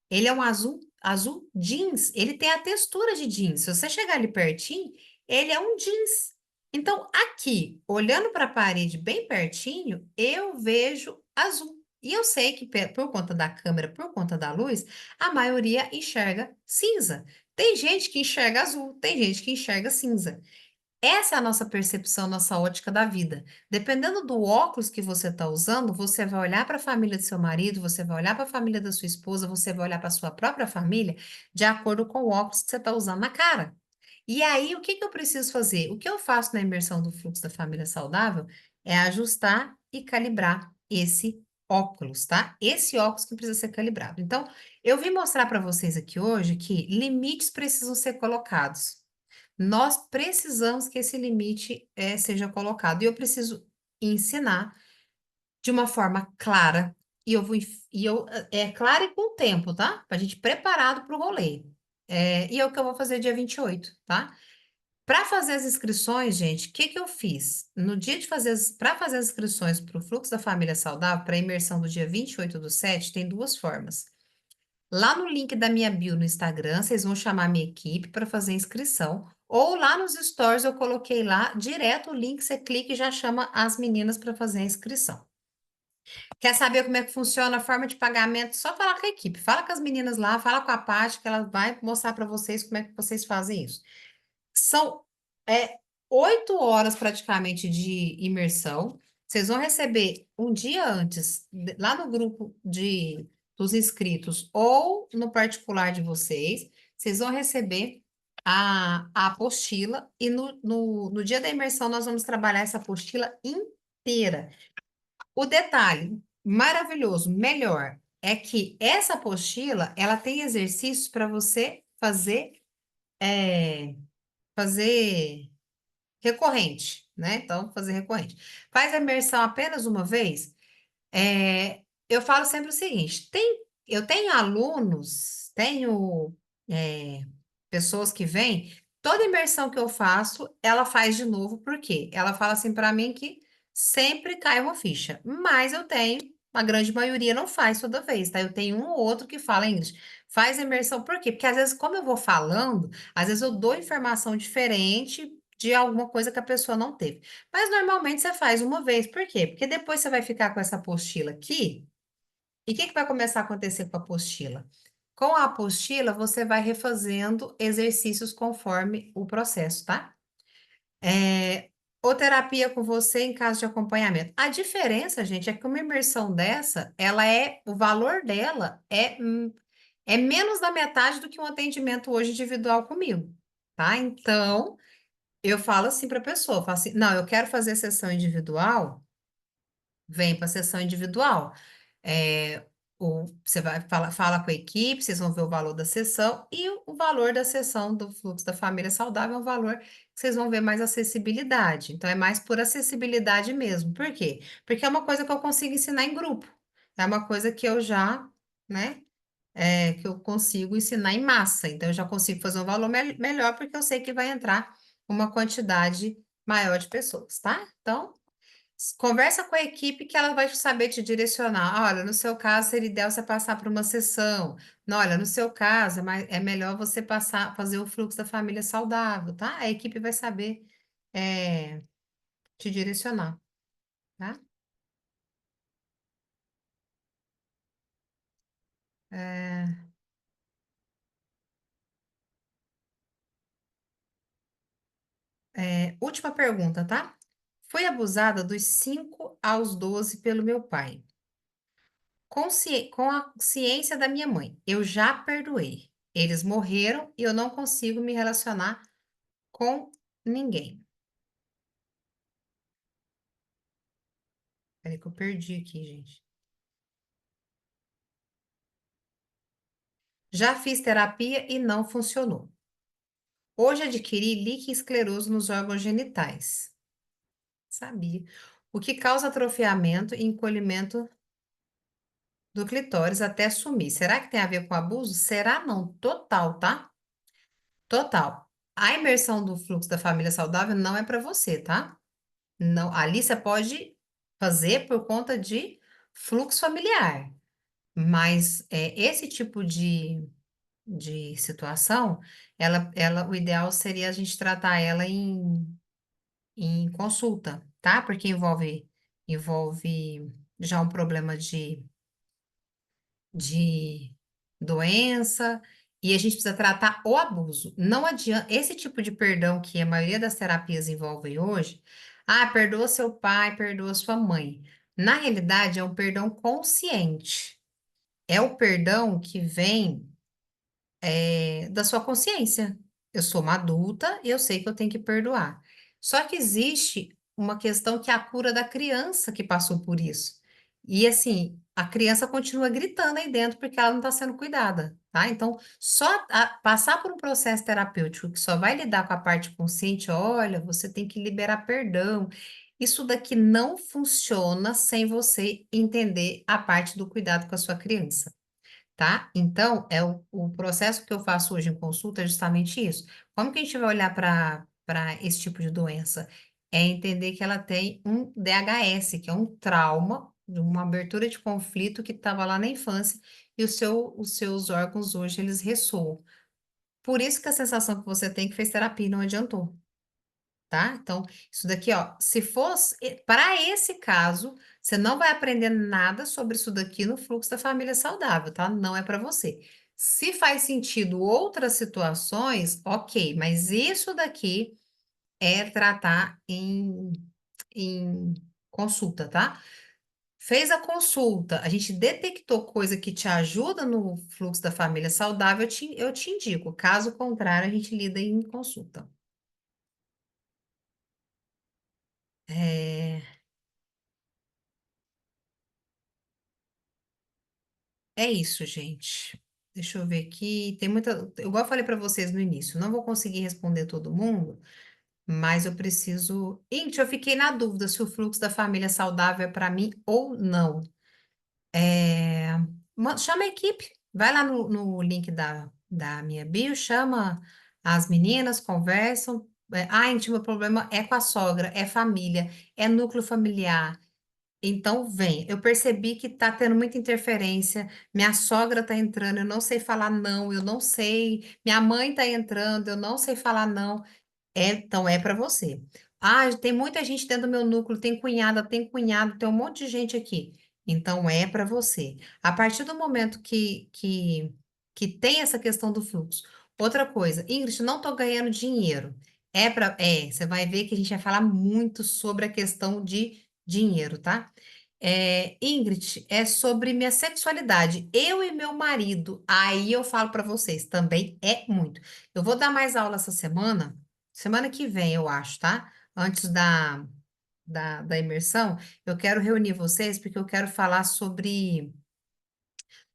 Ele é um azul, azul jeans. Ele tem a textura de jeans. Se você chegar ali pertinho, ele é um jeans. Então, aqui, olhando para a parede bem pertinho, eu vejo azul. E eu sei que por conta da câmera, por conta da luz, a maioria enxerga cinza. Tem gente que enxerga azul, tem gente que enxerga cinza. Essa é a nossa percepção, nossa ótica da vida. Dependendo do óculos que você está usando, você vai olhar para a família do seu marido, você vai olhar para a família da sua esposa, você vai olhar para a sua própria família, de acordo com o óculos que você está usando na cara. E aí, o que que eu preciso fazer? O que eu faço na imersão do fluxo da família saudável é ajustar e calibrar esse óculos, tá? Esse óculos que precisa ser calibrado. Então, eu vim mostrar para vocês aqui hoje que limites precisam ser colocados. Nós precisamos que esse limite seja colocado. E eu preciso ensinar de uma forma clara. É clara e com tempo, tá? Pra gente preparado para o rolê. E é o que eu vou fazer dia 28, tá? Para fazer as inscrições, gente, o que que eu fiz? No dia de fazer para fazer as inscrições para o Fluxo da Família Saudável, para a imersão do dia 28/7, tem duas formas. Lá no link da minha bio no Instagram, vocês vão chamar minha equipe para fazer a inscrição. Ou lá nos stories eu coloquei lá direto o link, você clica e já chama as meninas para fazer a inscrição. Quer saber como é que funciona a forma de pagamento? Só falar com a equipe. Fala com as meninas lá, fala com a Paty, que ela vai mostrar para vocês como é que vocês fazem isso. São 8 horas praticamente de imersão. Vocês vão receber um dia antes, lá no grupo dos inscritos ou no particular de vocês, vocês vão receber a apostila e no dia da imersão nós vamos trabalhar essa apostila inteira. O detalhe maravilhoso, melhor, é que essa apostila, ela tem exercícios para você é, fazer recorrente, né? Então, fazer recorrente. Faz a imersão apenas uma vez. Eu falo sempre o seguinte: eu tenho alunos, tenho é, pessoas que vêm, toda imersão que eu faço, ela faz de novo, por quê? Ela fala assim para mim que sempre cai uma ficha, mas eu tenho, a grande maioria não faz toda vez, tá? Eu tenho um ou outro que fala, Ingrid, faz a imersão, por quê? Porque às vezes, como eu vou falando, às vezes eu dou informação diferente de alguma coisa que a pessoa não teve. Mas normalmente você faz uma vez, por quê? Porque depois você vai ficar com essa apostila aqui. E o que que vai começar a acontecer com a apostila? Com a apostila, você vai refazendo exercícios conforme o processo, tá? Ou terapia com você em caso de acompanhamento. A diferença, gente, é que uma imersão dessa, o valor dela é menos da metade do que um atendimento hoje individual comigo, tá? Então, eu falo assim para a pessoa, eu falo assim, não, eu quero fazer sessão individual, vem para a sessão individual. É, você vai fala com a equipe, vocês vão ver o valor da sessão e o valor da sessão do fluxo da família saudável é um valor que vocês vão ver mais acessibilidade. Então, é mais por acessibilidade mesmo. Por quê? Porque é uma coisa que eu consigo ensinar em grupo. É uma coisa que eu já, né, que eu consigo ensinar em massa. Então, eu já consigo fazer um valor melhor porque eu sei que vai entrar uma quantidade maior de pessoas, tá? Então, conversa com a equipe que ela vai saber te direcionar. Olha, no seu caso, seria ideal você passar por uma sessão. Não, olha, no seu caso, é melhor você fazer o fluxo da família saudável, tá? A equipe vai saber é, te direcionar, tá? É, última pergunta, tá? Fui abusada dos 5 aos 12 pelo meu pai. Com a ciência da minha mãe, eu já perdoei. Eles morreram e eu não consigo me relacionar com ninguém. Peraí que eu perdi aqui, gente. Já fiz terapia e não funcionou. Hoje adquiri líquido escleroso nos órgãos genitais. Sabia. O que causa atrofiamento e encolhimento do clitóris até sumir. Será que tem a ver com abuso? Será não? Total, tá? Total. A imersão do fluxo da família saudável não é para você, tá? Não, ali você pode fazer por conta de fluxo familiar, mas esse tipo de situação, o ideal seria a gente tratar ela em consulta, tá? Porque envolve já um problema de doença, E a gente precisa tratar o abuso. Não adianta. Esse tipo de perdão que a maioria das terapias envolvem hoje, perdoa seu pai, perdoa sua mãe. Na realidade, é um perdão consciente. É o perdão que vem da sua consciência. Eu sou uma adulta e eu sei que eu tenho que perdoar. Só que existe uma questão que é a cura da criança que passou por isso. E assim, a criança continua gritando aí dentro porque ela não está sendo cuidada, tá? Então, passar por um processo terapêutico que só vai lidar com a parte consciente, olha, você tem que liberar perdão. Isso daqui não funciona sem você entender a parte do cuidado com a sua criança, tá? Então, o processo que eu faço hoje em consulta é justamente isso. Como que a gente vai olhar para esse tipo de doença? É entender que ela tem um DHS, que é um trauma, uma abertura de conflito que estava lá na infância e os seus órgãos hoje eles ressoam. Por isso que a sensação que você tem que fez terapia e não adiantou, tá? Então, isso daqui, ó, se fosse para esse caso, você não vai aprender nada sobre isso daqui no fluxo da família saudável, tá? Não é para você. Se faz sentido outras situações, ok, mas isso daqui é tratar em consulta, tá? Fez a consulta, a gente detectou coisa que te ajuda no fluxo da família saudável, eu te indico. Caso contrário, a gente lida em consulta. É, É isso, gente. Deixa eu ver aqui. Tem muita. Igual eu falei para vocês no início, não vou conseguir responder todo mundo, mas eu preciso. Int, eu fiquei na dúvida se o fluxo da família saudável é para mim ou não. É, chama a equipe. Vai lá no link da minha bio, chama as meninas, conversam. Int, meu problema é com a sogra, é família, é núcleo familiar. Então, vem. Eu percebi que tá tendo muita interferência. Minha sogra tá entrando, eu não sei falar não, eu não sei. Minha mãe tá entrando, eu não sei falar não. Então, é para você. Tem muita gente dentro do meu núcleo, tem cunhada, tem cunhado, tem um monte de gente aqui. Então, é para você. A partir do momento que tem essa questão do fluxo. Outra coisa, Ingrid, não tô ganhando dinheiro. Você vai ver que a gente vai falar muito sobre a questão de dinheiro, tá? Ingrid, é sobre minha sexualidade. Eu e meu marido, aí eu falo para vocês, também é muito. Eu vou dar mais aula essa semana. Semana que vem, eu acho, tá? Antes da imersão, eu quero reunir vocês porque eu quero falar sobre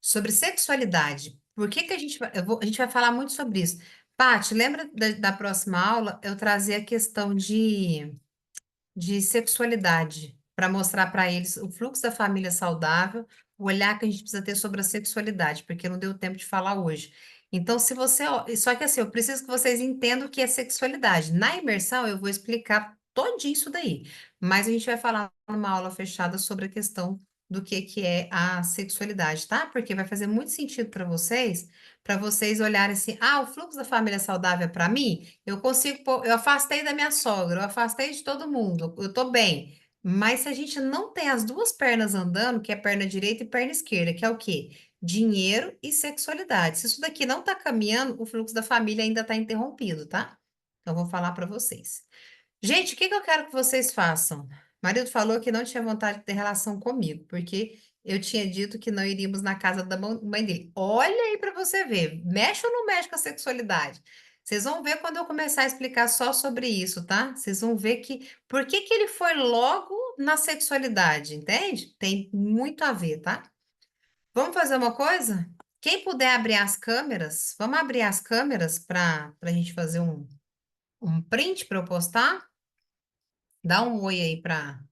sexualidade. Por que que a gente vai, a gente vai falar muito sobre isso. Paty, lembra da próxima aula eu trazer a questão de sexualidade, para mostrar para eles o fluxo da família saudável, o olhar que a gente precisa ter sobre a sexualidade, porque não deu tempo de falar hoje. Então, se você. Só que assim, eu preciso que vocês entendam o que é sexualidade. Na imersão, eu vou explicar todinho isso daí, mas a gente vai falar numa aula fechada sobre a questão do que é a sexualidade, tá? Porque vai fazer muito sentido para vocês olharem assim, o fluxo da família saudável é para mim? Eu consigo, eu afastei da minha sogra, eu afastei de todo mundo, eu tô bem. Mas se a gente não tem as duas pernas andando, que é perna direita e perna esquerda, que é o quê? Dinheiro e sexualidade. Se isso daqui não tá caminhando, o fluxo da família ainda tá interrompido, tá? Então, eu vou falar para vocês. Gente, o que que eu quero que vocês façam? O marido falou que não tinha vontade de ter relação comigo, porque eu tinha dito que não iríamos na casa da mãe dele. Olha aí para você ver, mexe ou não mexe com a sexualidade? Vocês vão ver quando eu começar a explicar só sobre isso, tá? Vocês vão ver que por que que ele foi logo na sexualidade, entende? Tem muito a ver, tá? Vamos fazer uma coisa? Quem puder abrir as câmeras, vamos abrir as câmeras para a gente fazer um print para eu postar? Dá um oi aí pra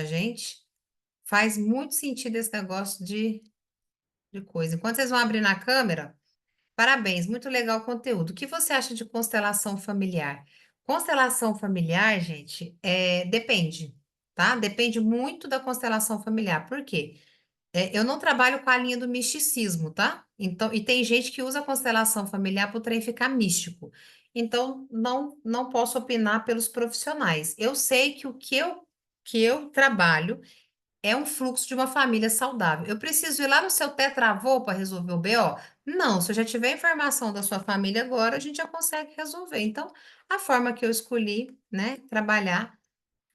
gente. Faz muito sentido esse negócio de coisa. Enquanto vocês vão abrir na câmera, parabéns, muito legal o conteúdo. O que você acha de constelação familiar? Constelação familiar, gente, depende, tá? Depende muito da constelação familiar. Por quê? Eu não trabalho com a linha do misticismo, tá? Então, e tem gente que usa a constelação familiar para o trem ficar místico. Então, não posso opinar pelos profissionais. Eu sei que o que eu trabalho é um fluxo de uma família saudável. Eu preciso ir lá no seu tetravô para resolver o BO? Não, se eu já tiver informação da sua família agora, a gente já consegue resolver. Então, a forma que eu escolhi, né, trabalhar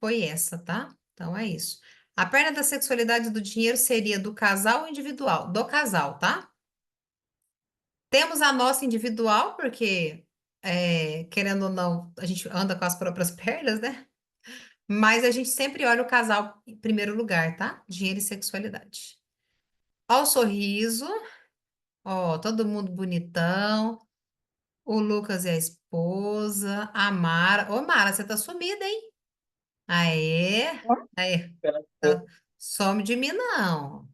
foi essa, tá? Então é isso. A perna da sexualidade e do dinheiro seria do casal ou individual? Do casal, tá? Temos a nossa individual, porque, querendo ou não, a gente anda com as próprias pernas, né? Mas a gente sempre olha o casal em primeiro lugar, tá? Dinheiro e sexualidade. Ó o sorriso, ó, todo mundo bonitão. O Lucas e a esposa, a Mara. Ô, Mara, você tá sumida, hein? Aê, aê. Espera um Tá- pouco. Some de mim, não. O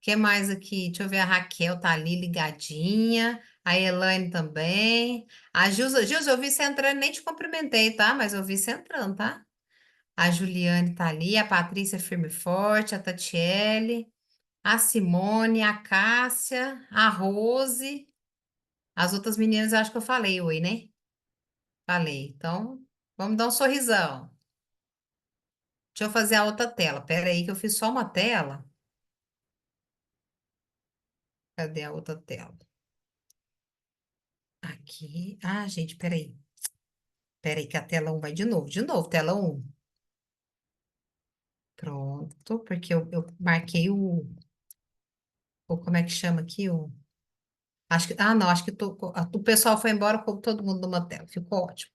que mais aqui? Deixa eu ver, a Raquel tá ali ligadinha. A Elaine também. A Gilza, eu vi você entrando, nem te cumprimentei, tá? Mas eu vi você entrando, tá? A Juliane tá ali, a Patrícia firme e forte, a Tatiele, a Simone, a Cássia, a Rose. As outras meninas, eu acho que eu falei oi, né? Falei. Então, vamos dar um sorrisão. Deixa eu fazer a outra tela. Pera aí que eu fiz só uma tela. Cadê a outra tela? Aqui. Ah, gente, peraí. Peraí que a tela um vai de novo. De novo, tela um. Pronto, porque eu marquei como é que chama aqui? Acho que, não, acho que o pessoal foi embora com todo mundo numa tela. Ficou ótimo.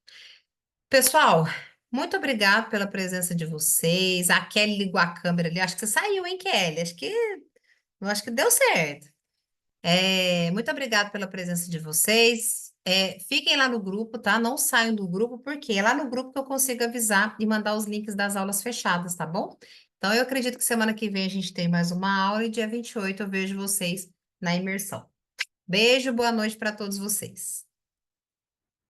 Pessoal, muito obrigado pela presença de vocês. A Kelly ligou a câmera ali. Acho que você saiu, hein, Kelly? Eu acho que deu certo. Muito obrigado pela presença de vocês. Fiquem lá no grupo, tá? Não saiam do grupo, porque é lá no grupo que eu consigo avisar e mandar os links das aulas fechadas, tá bom? Então, eu acredito que semana que vem a gente tem mais uma aula e dia 28 eu vejo vocês na imersão. Beijo, boa noite para todos vocês.